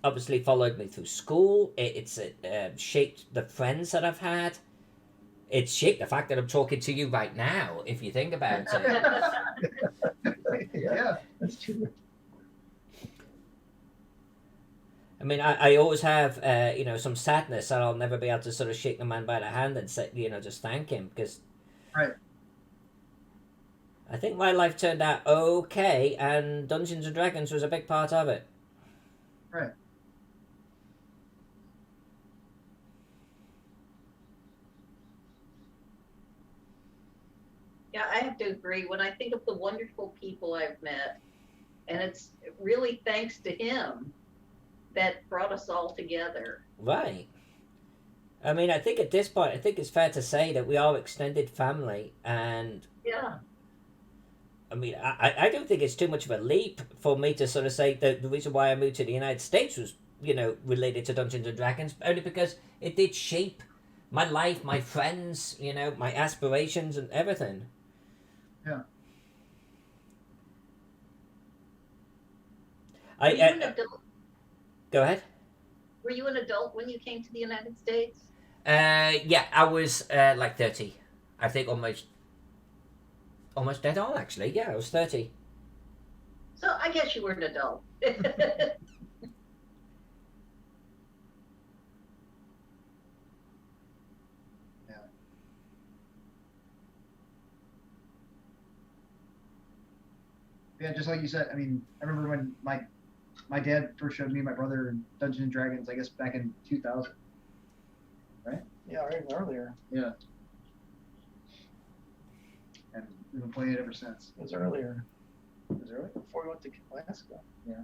obviously followed me through school. It's shaped the friends that I've had. It's shaped the fact that I'm talking to you right now, if you think about it. Yeah. That's true. I mean, I always have, some sadness that I'll never be able to sort of shake the man by the hand and say, just thank him, because Right. I think my life turned out okay, and Dungeons and Dragons was a big part of it. Right. Yeah, I have to agree. When I think of the wonderful people I've met, and it's really thanks to him that brought us all together. Right. I mean, I think at this point, I think it's fair to say that we are extended family, and Yeah. I mean, I don't think it's too much of a leap for me to sort of say that the reason why I moved to the United States was, related to Dungeons and Dragons, only because it did shape my life, my friends, my aspirations and everything. Yeah. Were you an adult? Go ahead. Were you an adult when you came to the United States? Yeah, I was like 30. I think almost dead on, actually. Yeah, I was 30. So I guess you were an adult. Yeah, just like you said. I mean, I remember when my dad first showed me and my brother in Dungeons and Dragons. I guess back in 2000. Yeah, or even earlier. Yeah. And we've been playing it ever since. It was earlier. Was it early? Before we went to Alaska. Yeah.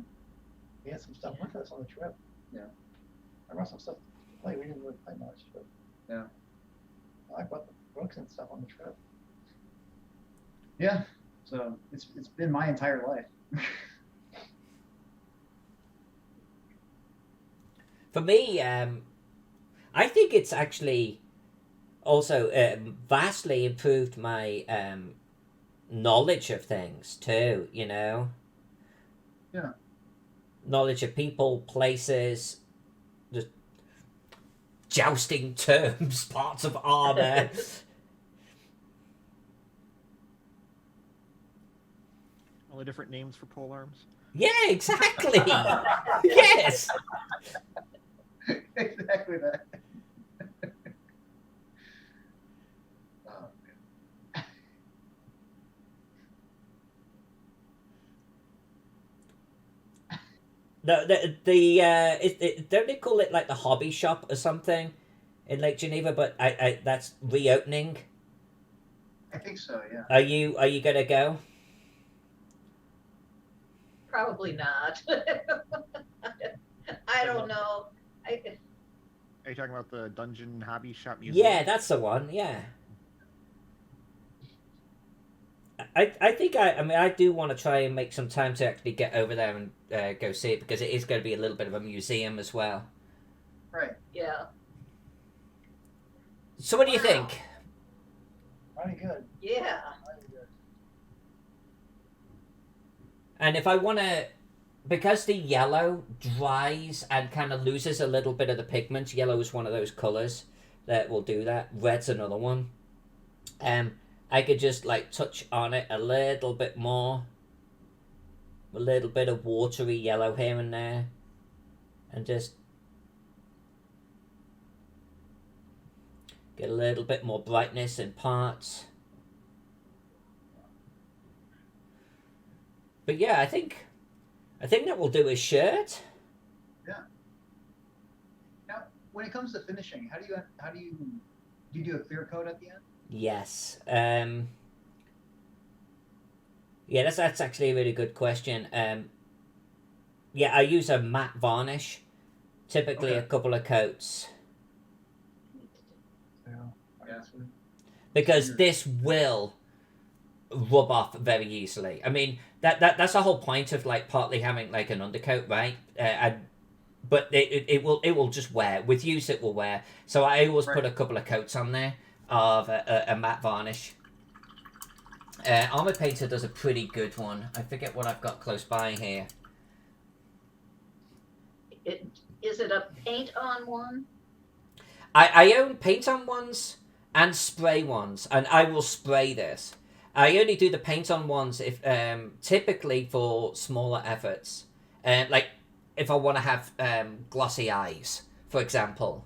We had some stuff with us on the trip. Yeah. I brought some stuff to play. We didn't really play much, but Yeah. I brought the books and stuff on the trip. Yeah. So it's been my entire life. For me, I think it's actually also vastly improved my knowledge of things too, Yeah. Knowledge of people, places, just jousting terms, parts of armor. All the different names for pole arms. Yeah, exactly. Yes. Exactly that. Oh, man. No, don't they call it like the hobby shop or something in Lake Geneva? But I that's reopening. I think so. Yeah. Are you gonna go? Probably not. I don't know. Are you talking about the Dungeon Hobby Shop Museum? Yeah, that's the one. Yeah. I think I mean I do want to try and make some time to actually get over there and go see it, because it is going to be a little bit of a museum as well. Right. Yeah. So what do you Wow. think? Mighty good. Yeah. Mighty good. And if I want to, because the yellow dries and kind of loses a little bit of the pigment, yellow is one of those colors that will do that. Red's another one. I could just like touch on it a little bit more. A little bit of watery yellow here and there. And just get a little bit more brightness in parts. But yeah, I think that will do his shirt. Now, when it comes to finishing, how do you do a clear coat at the end? Yes. Yeah, that's actually a really good question. Yeah, I use a matte varnish, typically Okay. a couple of coats, Yeah. Yeah. because Sure. this will rub off very easily. I mean, that's the whole point of like partly having like an undercoat, right? But it will just wear. With use, it will wear. So I always put a couple of coats on there of a matte varnish. Armor Painter does a pretty good one. I forget what I've got close by here. Is it a paint-on one? I own paint-on ones and spray ones, and I will spray this. I only do the paint-on ones if typically for smaller efforts. Like if I want to have glossy eyes, for example.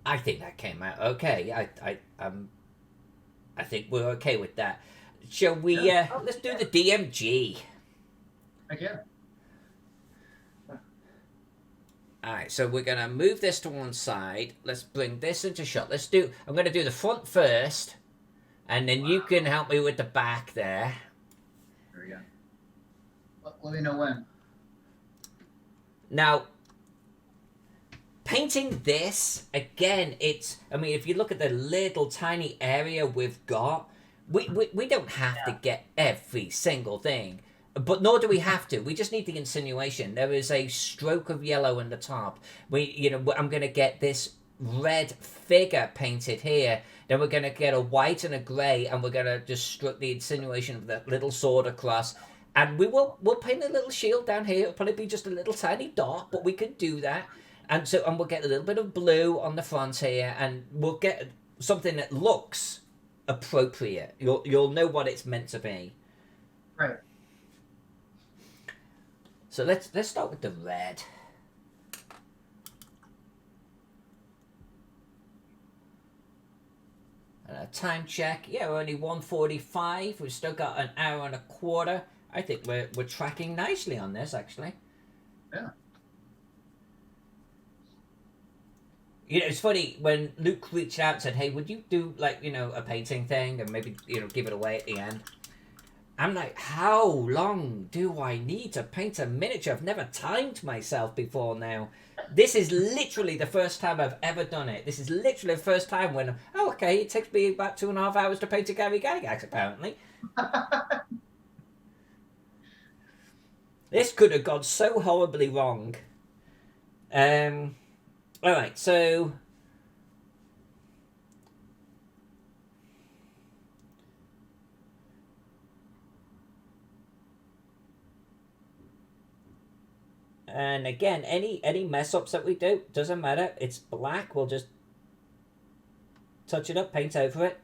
I think that came out okay. I think we're okay with that. Shall we? Let's do the DMG. Heck yeah. All right, so we're gonna move this to one side. Let's bring this into shot. Let's do. I'm gonna do the front first, and then you can help me with the back there. There we go. Let me know when. Now, painting this again, it's. I mean, if you look at the little tiny area we've got, we don't have to get every single thing. But nor do we have to. We just need the insinuation. There is a stroke of yellow in the top. I'm going to get this red figure painted here. Then we're going to get a white and a grey, and we're going to just stroke the insinuation of that little sword across. And we'll paint a little shield down here. It'll probably be just a little tiny dot, but we can do that. And we'll get a little bit of blue on the front here, and we'll get something that looks appropriate. You'll know what it's meant to be. Right. So let's start with the red. And a time check. Yeah, we're only 1:45. We've still got an hour and a quarter. I think we're tracking nicely on this, actually. Yeah. It's funny when Luke reached out and said, "Hey, would you do a painting thing and maybe give it away at the end?" I'm like, how long do I need to paint a miniature? I've never timed myself before now. This is literally the first time I've ever done it. This is literally the first time when, okay, it takes me about 2.5 hours to paint a Gary Gygax, apparently. This could have gone so horribly wrong. Alright, so... And again, any mess ups that we do, doesn't matter. It's black. We'll just touch it up, paint over it.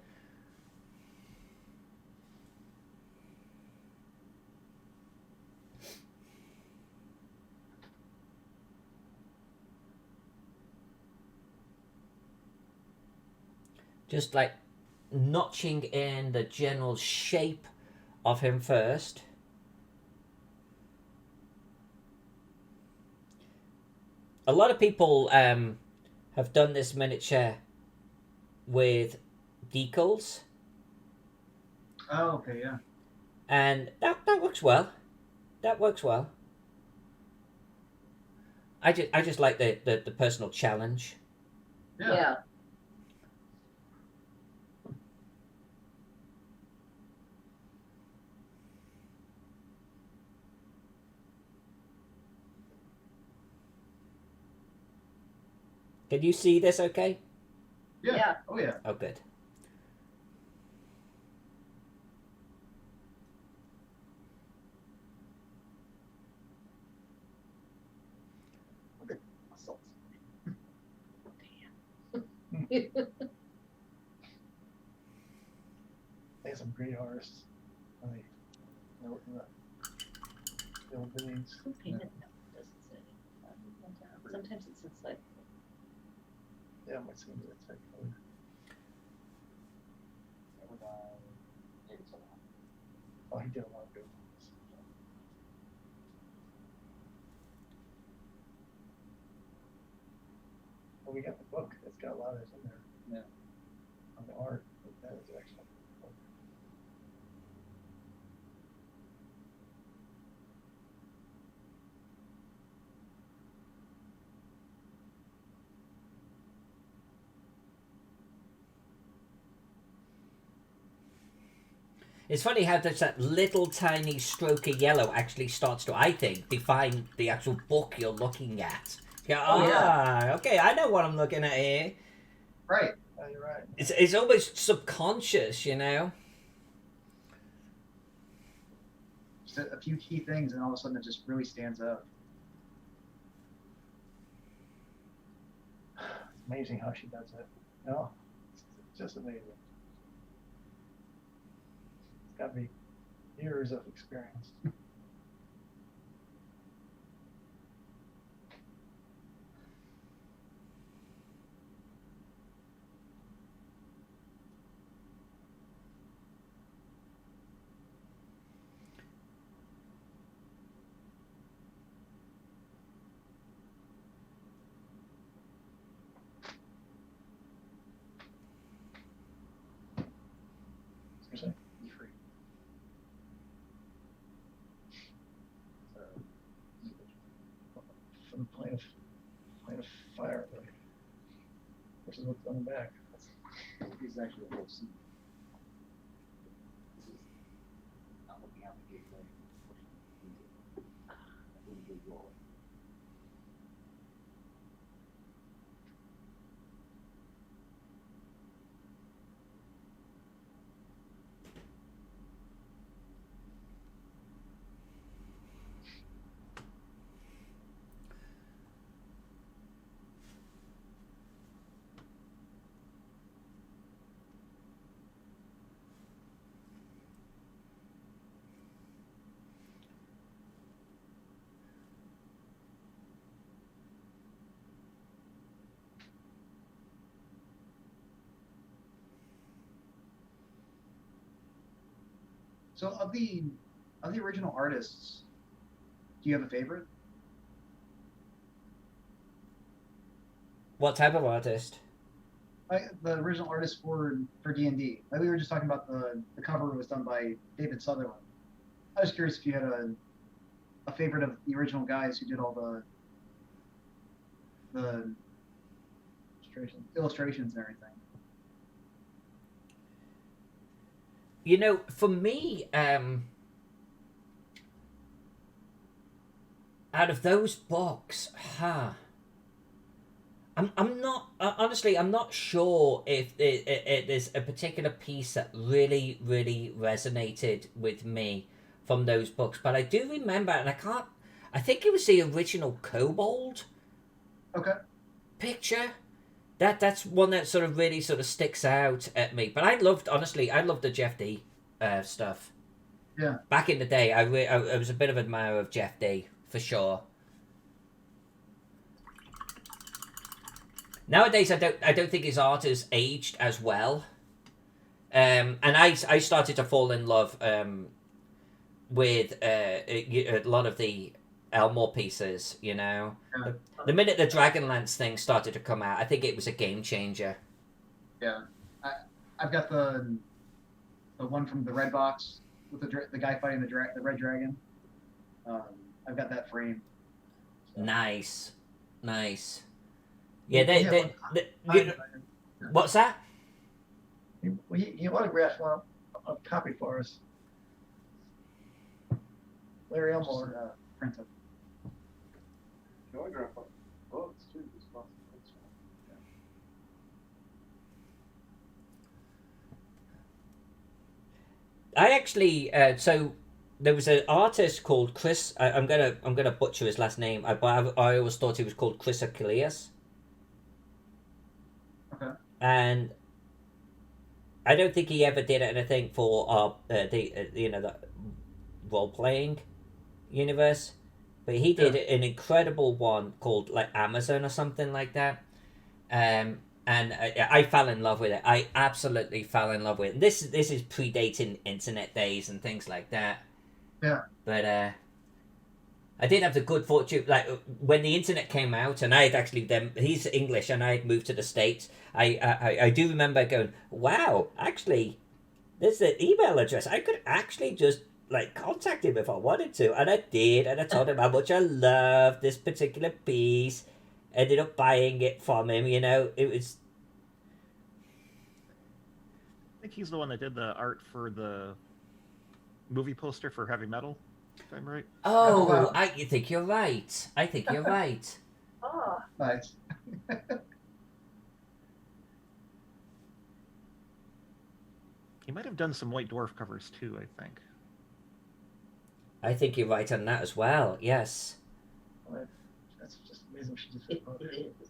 Just like notching in the general shape of him first. A lot of people have done this miniature with decals. Oh, okay, yeah. And that works well. That works well. I just like the personal challenge. Yeah. Can you see this okay? Yeah. Yeah. Oh, yeah. Oh, good. Okay. Assault. Damn. They have some great artists. Really, the old days. Who painted? No, it doesn't say. Sometimes it says like. Yeah, my skin is that color. Oh, he did a lot of good ones. Well, we got the book. It's got a lot of this in there. Yeah. On the art, but that is actually. It's funny how there's that little tiny stroke of yellow actually starts to, I think, define the actual book you're looking at. You go, okay, I know what I'm looking at here. Right. Oh, you're right. It's almost subconscious, you know? Just a few key things, and all of a sudden it just really stands out. It's amazing how she does it. No, it's just amazing. It's got to be years of experience. from the plane of fire, which is what's on the back. This is actually a whole scene. This is not looking out the gateway. I wouldn't give you all. So of the original artists, do you have a favorite? What type of artist? The original artist for D&D. Like we were just talking about the cover was done by David Sutherland. I was curious if you had a favorite of the original guys who did all the illustrations and everything. You know, for me, out of those books, I'm not honestly. I'm not sure if there's a particular piece that really, really resonated with me from those books. But I do remember, and I can't. I think it was the original Kobold. Okay. Picture. That's one that sort of really sort of sticks out at me. But I loved the Jeff D stuff. Yeah. Back in the day, I was a bit of an admirer of Jeff D for sure. Nowadays, I don't think his art has aged as well. And I started to fall in love with a lot of the Elmore pieces. You know. Yeah. The minute the Dragonlance thing started to come out, I think it was a game changer. Yeah, I've got the one from the red box with the guy fighting the red dragon. I've got that frame. So. Nice. Yeah, what's that? He autographed one a copy for us. Larry Elmore. Printed. The autograph on books too. There's lots of books. I actually so there was an artist called Chris. I'm gonna butcher his last name. I always thought he was called Chris Achilles. Okay. And I don't think he ever did anything for the role playing universe, but he did an incredible one called like Amazon or something like that. And I fell in love with it. I absolutely fell in love with it. This is predating internet days and things like that. Yeah. But I did have the good fortune, like when the internet came out, and I had actually he's English, and I had moved to the States. I do remember going, wow, actually, there's an email address. I could actually just like contact him if I wanted to, and I did, and I told him how much I loved this particular piece. Ended up buying it from him. You know, it was. I think he's the one that did the art for the movie poster for Heavy Metal, if I'm right. Oh, wow. I think you're right. I think you're right. Oh, Nice. He might have done some White Dwarf covers too, I think. I think you're right on that as well. Yes. That's just amazing. She just it is.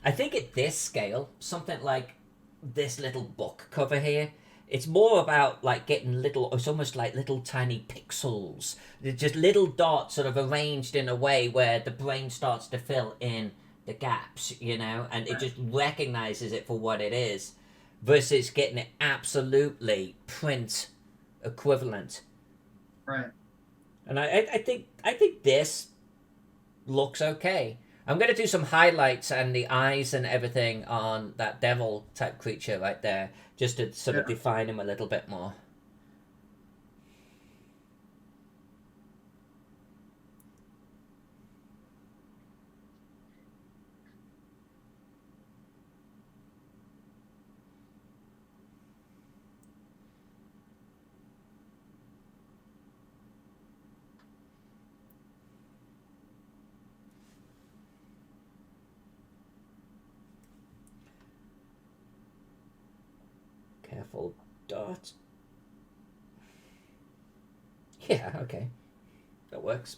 I think at this scale, something like this little book cover here It's more about like getting little, it's almost like little tiny pixels. They're just little dots sort of arranged in a way where the brain starts to fill in the gaps, you know, and it just recognizes it for what it is versus getting it absolutely print equivalent. Right. And I think this looks okay. I'm gonna do some highlights and the eyes and everything on that devil type creature right there, just to sort of define him a little bit more. Careful dot. Yeah, okay. That works.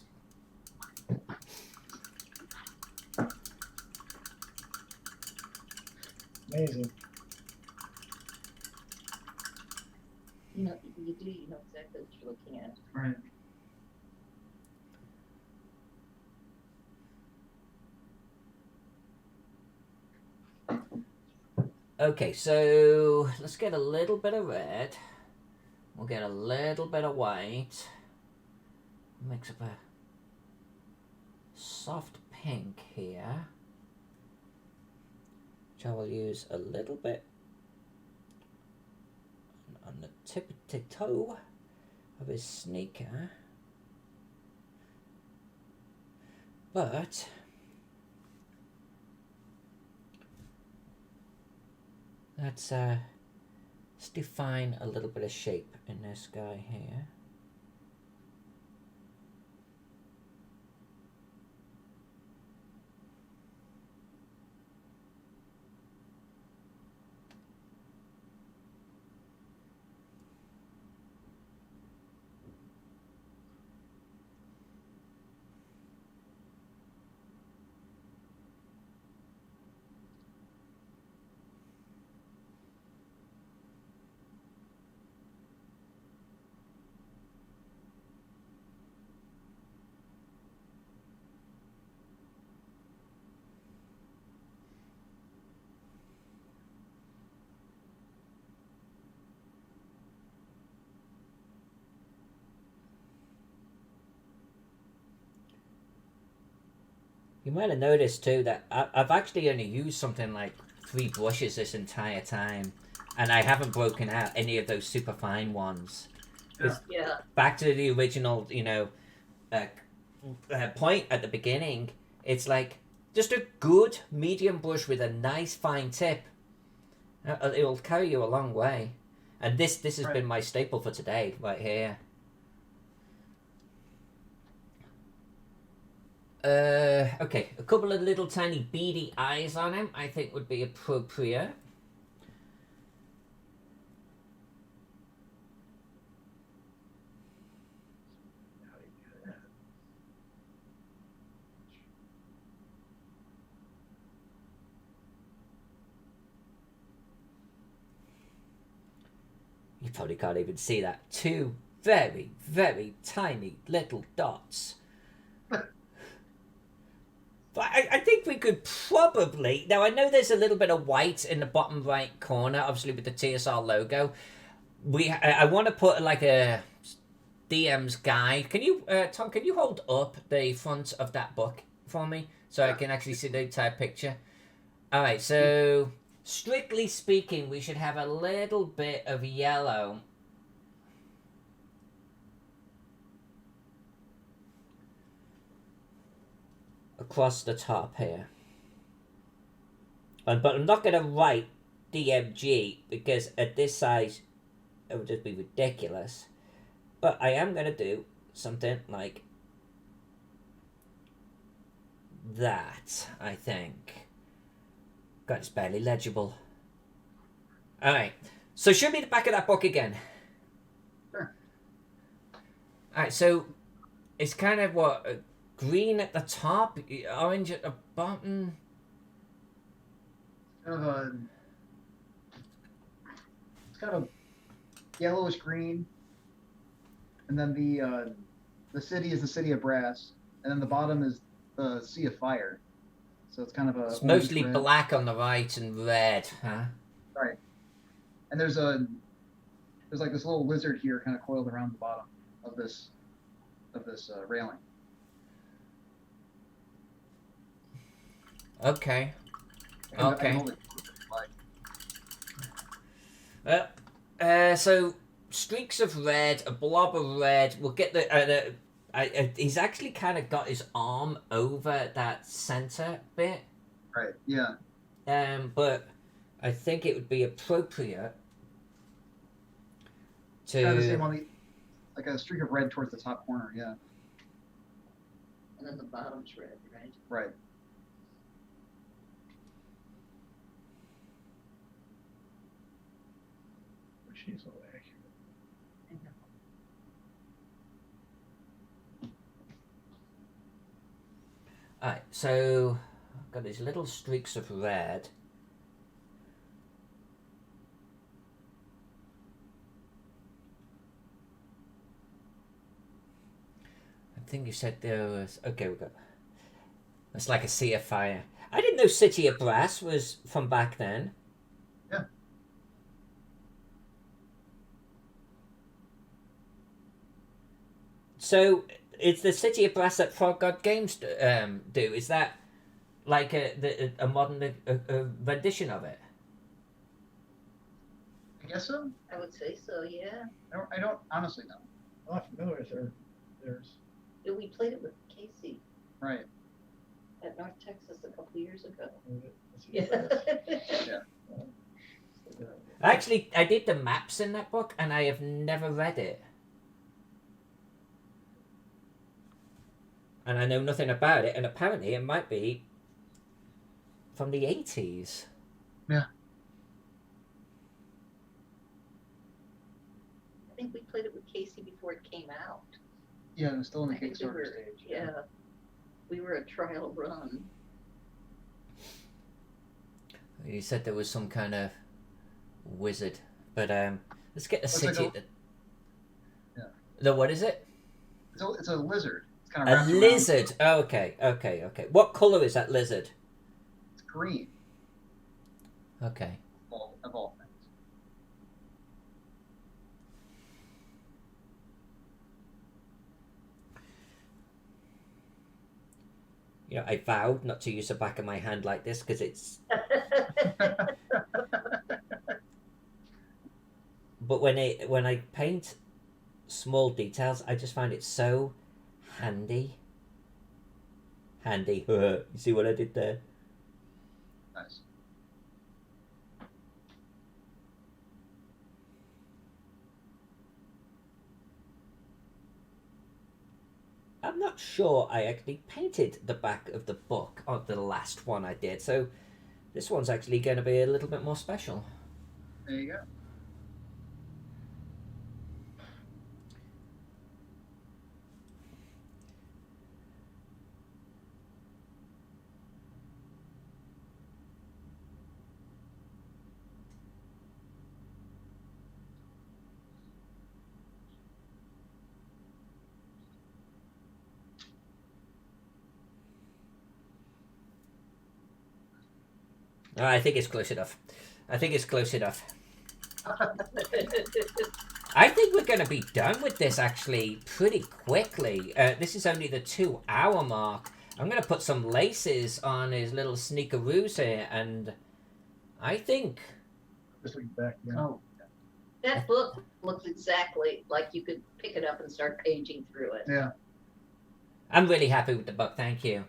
Amazing. You know, you know exactly what you're looking at. Right. Okay, so let's get a little bit of red. We'll get a little bit of white. Mix up a soft pink here, which I will use a little bit on the tip of the toe of his sneaker. But let's define a little bit of shape in this guy here. You might have noticed too that I've actually only used something like 3 brushes this entire time, and I haven't broken out any of those super fine ones. Yeah. Back to the original, you know, point at the beginning, it's like just a good medium brush with a nice fine tip. It'll carry you a long way. And this has been my staple for today, right here. Okay, a couple of little tiny beady eyes on him I think would be appropriate. You probably can't even see that. 2 very, very tiny little dots. But I think we could probably... Now, I know there's a little bit of white in the bottom right corner, obviously with the TSR logo. I want to put like a DM's guide. Can you, Tom, can you hold up the front of that book for me? So I can actually see the entire picture. All right, so strictly speaking, we should have a little bit of yellow across the top here. But I'm not going to write DMG because at this size it would just be ridiculous. But I am going to do something like that, I think. God, it's barely legible. Alright, so show me the back of that book again. Sure. Alright, so it's kind of what... green at the top, orange at the bottom. It's kind of yellowish green, and then the city is the City of Brass, and then the bottom is the Sea of Fire. So it's kind of a It's orange mostly red. black on the right and red, huh? Right. And there's like this little lizard here, kind of coiled around the bottom of this railing. Okay. I can Okay. hold it like, So streaks of red, a blob of red. We'll get he's actually kind of got his arm over that center bit. right. Yeah. But I think it would be appropriate to. Kind of the same on the, like a streak of red towards the top corner. Yeah. And then the bottom's red, right? Right. She's so accurate. I know. Alright, so I've got these little streaks of red. I think you said there was. Okay, we got. It's like a sea of fire. I didn't know City of Brass was from back then. Yeah. So it's the City of Brass that Frog God Games do. Is that like a modern rendition of it? I guess so. I would say so, yeah. I don't honestly know. I'm not familiar with theirs. Yeah, we played it with Casey Right. at North Texas a couple years ago. Let's see Yeah. if that's- Actually, I did the maps in that book, and I have never read it. And I know nothing about it, and apparently it might be from the 80s. Yeah. I think we played it with Casey before it came out. Yeah, it was still in the I think we Kickstarter were- stage. Yeah. We were a trial run. You said there was some kind of wizard, but let's get the It's like city. Yeah. The what is it? It's a lizard. It's kind A of wrapped around. lizard. Oh, okay. What color is that lizard? It's green. Okay. Of all things. You know, I vowed not to use the back of my hand like this because it's. But when I paint small details, I just find it so handy. Handy. You see what I did there? Nice. I'm not sure I actually painted the back of the book on the last one I did, so this one's actually going to be a little bit more special. There you go. I think it's close enough. I think we're going to be done with this actually pretty quickly. This is only the 2-hour mark. I'm going to put some laces on his little sneakeroos here, and I think... Just looking back, yeah. Oh. That book looks exactly like you could pick it up and start paging through it. Yeah. I'm really happy with the book, thank you.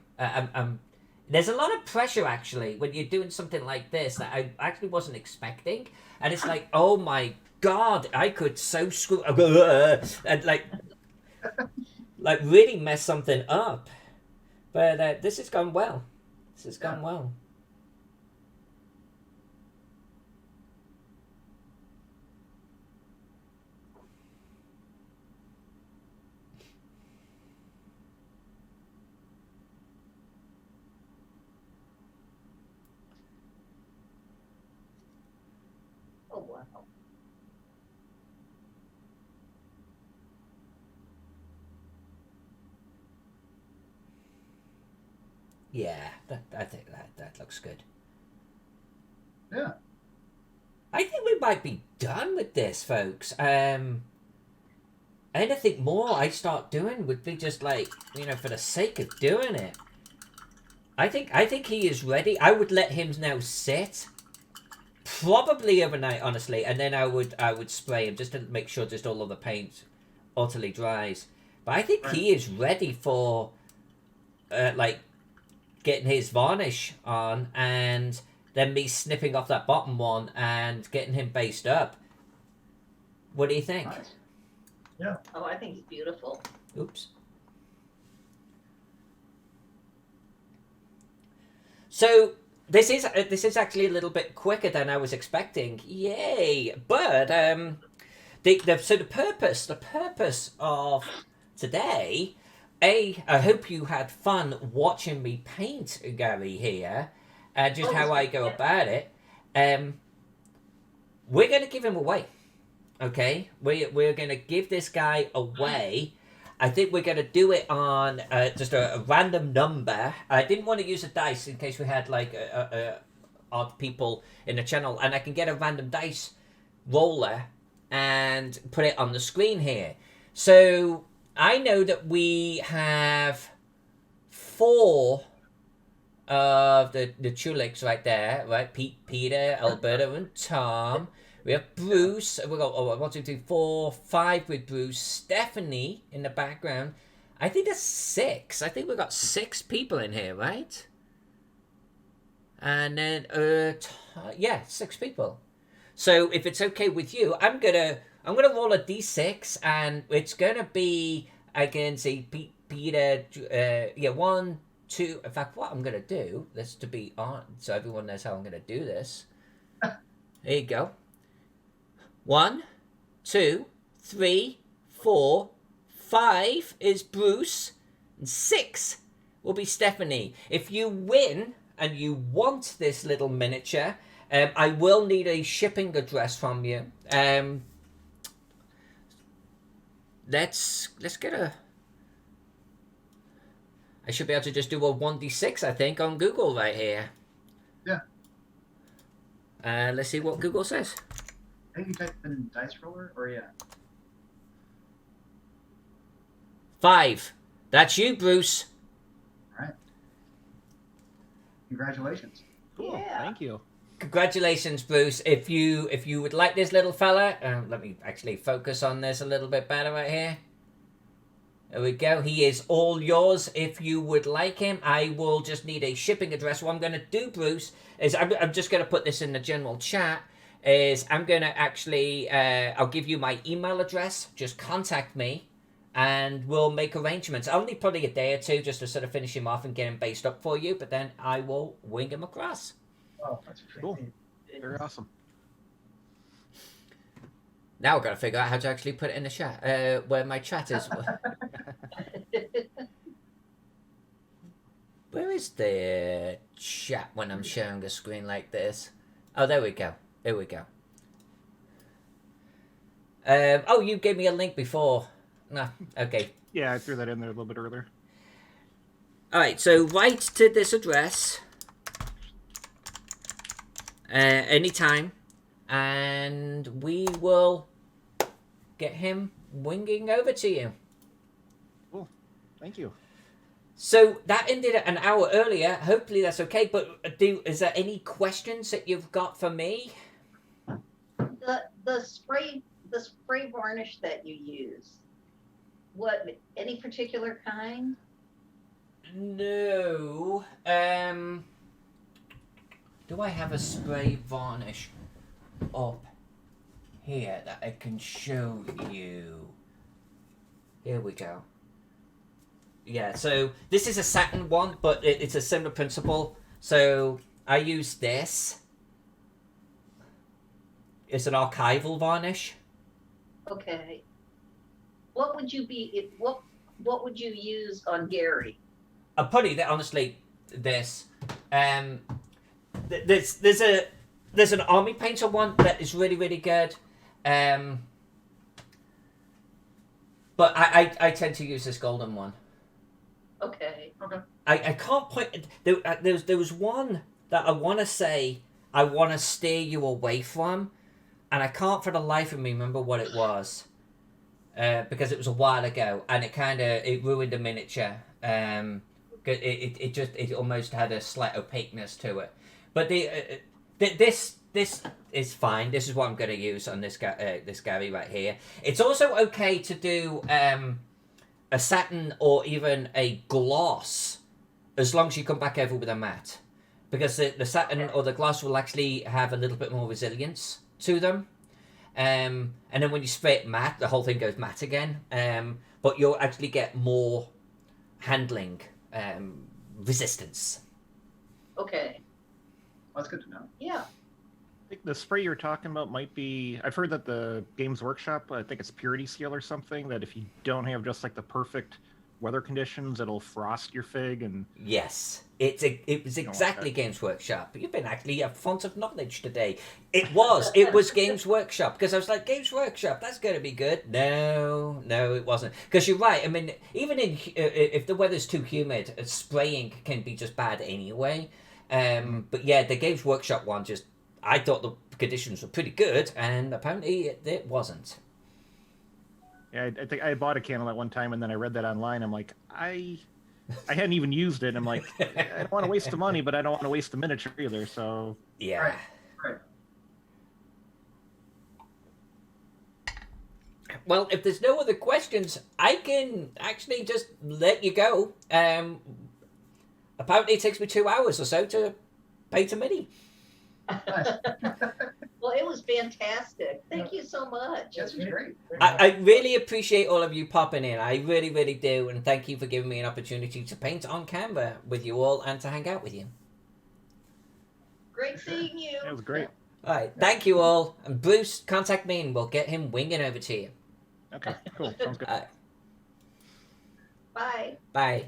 There's a lot of pressure, actually, when you're doing something like this that I actually wasn't expecting. And it's like, oh my god, I could so screw... and like really mess something up. But this has gone well. This has gone well. Oh, wow. Yeah, I think that looks good. Yeah. I think we might be done with this, folks. Anything more I start doing would be just like, for the sake of doing it. I think he is ready. I would let him now sit, probably overnight, honestly, and then I would spray him just to make sure just all of the paint utterly dries. But I think he is ready for, like, getting his varnish on, and then me snipping off that bottom one and getting him based up. What do you think? Nice. Oh, I think he's beautiful. Oops. So this is actually a little bit quicker than I was expecting. Yay! But the purpose of today, I hope you had fun watching me paint Gary here, and just how I go about it. We're gonna give him away. Okay, we're gonna give this guy away. I think we're gonna do it on just a random number. I didn't want to use a dice in case we had like odd people in the channel, and I can get a random dice roller and put it on the screen here. So I know that we have 4 of the Chuliks right there, right? Peter, Alberta, and Tom. We have Bruce. We got 1, 2, 3, 4, 5 with Bruce. Stephanie in the background. I think that's 6. I think we've got 6 people in here, right? And then 6 people. So if it's okay with you, I'm gonna roll a d6, and it's gonna be against Peter. 1, 2. In fact, what I'm gonna do, this to be on, so everyone knows how I'm gonna do this. There you go. 1, 2, 3, 4, 5 is Bruce, and 6 will be Stephanie. If you win and you want this little miniature, I will need a shipping address from you. Let's get a. I should be able to just do a 1d6, I think, on Google right here. Yeah. Let's see what Google says. I think you typed in dice roller, or yeah. 5. That's you, Bruce. All right. Congratulations. Cool. Yeah. Thank you. Congratulations, Bruce. If you would like this little fella, let me actually focus on this a little bit better right here. There we go. He is all yours if you would like him. I will just need a shipping address. What I'm going to do, Bruce, is I'm just going to put this in the general chat. Is I'm going to actually, I'll give you my email address. Just contact me, and we'll make arrangements. I'll need probably a day or 2 just to sort of finish him off and get him based up for you, but then I will wing him across. Oh, that's Cool. pretty neat. Very awesome. Now we've got to figure out how to actually put it in the chat, where my chat is. Where is the chat when I'm sharing a screen like this? Oh, there we go. There we go. Oh, you gave me a link before. No, okay. Yeah, I threw that in there a little bit earlier. All right, so write to this address anytime, and we will get him winging over to you. Cool. Thank you. So that ended an hour earlier. Hopefully that's okay. But is there any questions that you've got for me? The spray varnish that you use, any particular kind? No. Do I have a spray varnish up here that I can show you? Here we go. Yeah, so this is a satin one, but it's a similar principle. So I use this. It's an archival varnish. Okay. What would you would you use on Gary? I'll put it honestly. This. There's an army painter one that is really good. But I tend to use this golden one. Okay. Okay. I can't point. There was one that I want to say I want to steer you away from, and I can't for the life of me remember what it was, because it was a while ago, and it ruined the miniature. It almost had a slight opaqueness to it, but this is fine. This is what I'm going to use on this Gary right here. It's also okay to do a satin or even a gloss, as long as you come back over with a matte, because the satin or the gloss will actually have a little bit more resilience to them. And then when you spray it matte, the whole thing goes matte again. But you'll actually get more handling resistance. Okay. That's good to know. Yeah. I think the spray you're talking about might be. I've heard that the Games Workshop, I think it's Purity Seal or something, that if you don't have just like the perfect weather conditions, it'll frost your fig and. Yes, it was exactly Games Workshop. You've been actually a font of knowledge today. It was Games Workshop, because I was like, Games Workshop, that's going to be good. No, it wasn't. Because you're right. I mean, even if the weather's too humid, spraying can be just bad anyway. But yeah, the Games Workshop one I thought the conditions were pretty good, and apparently it wasn't. Yeah, I think I bought a can of that one time, and then I read that online. I'm like, I hadn't even used it. And I'm like, I don't want to waste the money, but I don't want to waste the miniature either. So yeah. Right. Well, if there's no other questions, I can actually just let you go. Apparently it takes me 2 hours or so to paint a mini. Nice. Well, it was fantastic. Thank you so much. This was great. I really appreciate all of you popping in. I really, really do. And thank you for giving me an opportunity to paint on camera with you all and to hang out with you. Great seeing you. it was great. All right. Thank you all. And Bruce, contact me and we'll get him winging over to you. Okay, cool. Sounds good. All right. Bye. Bye.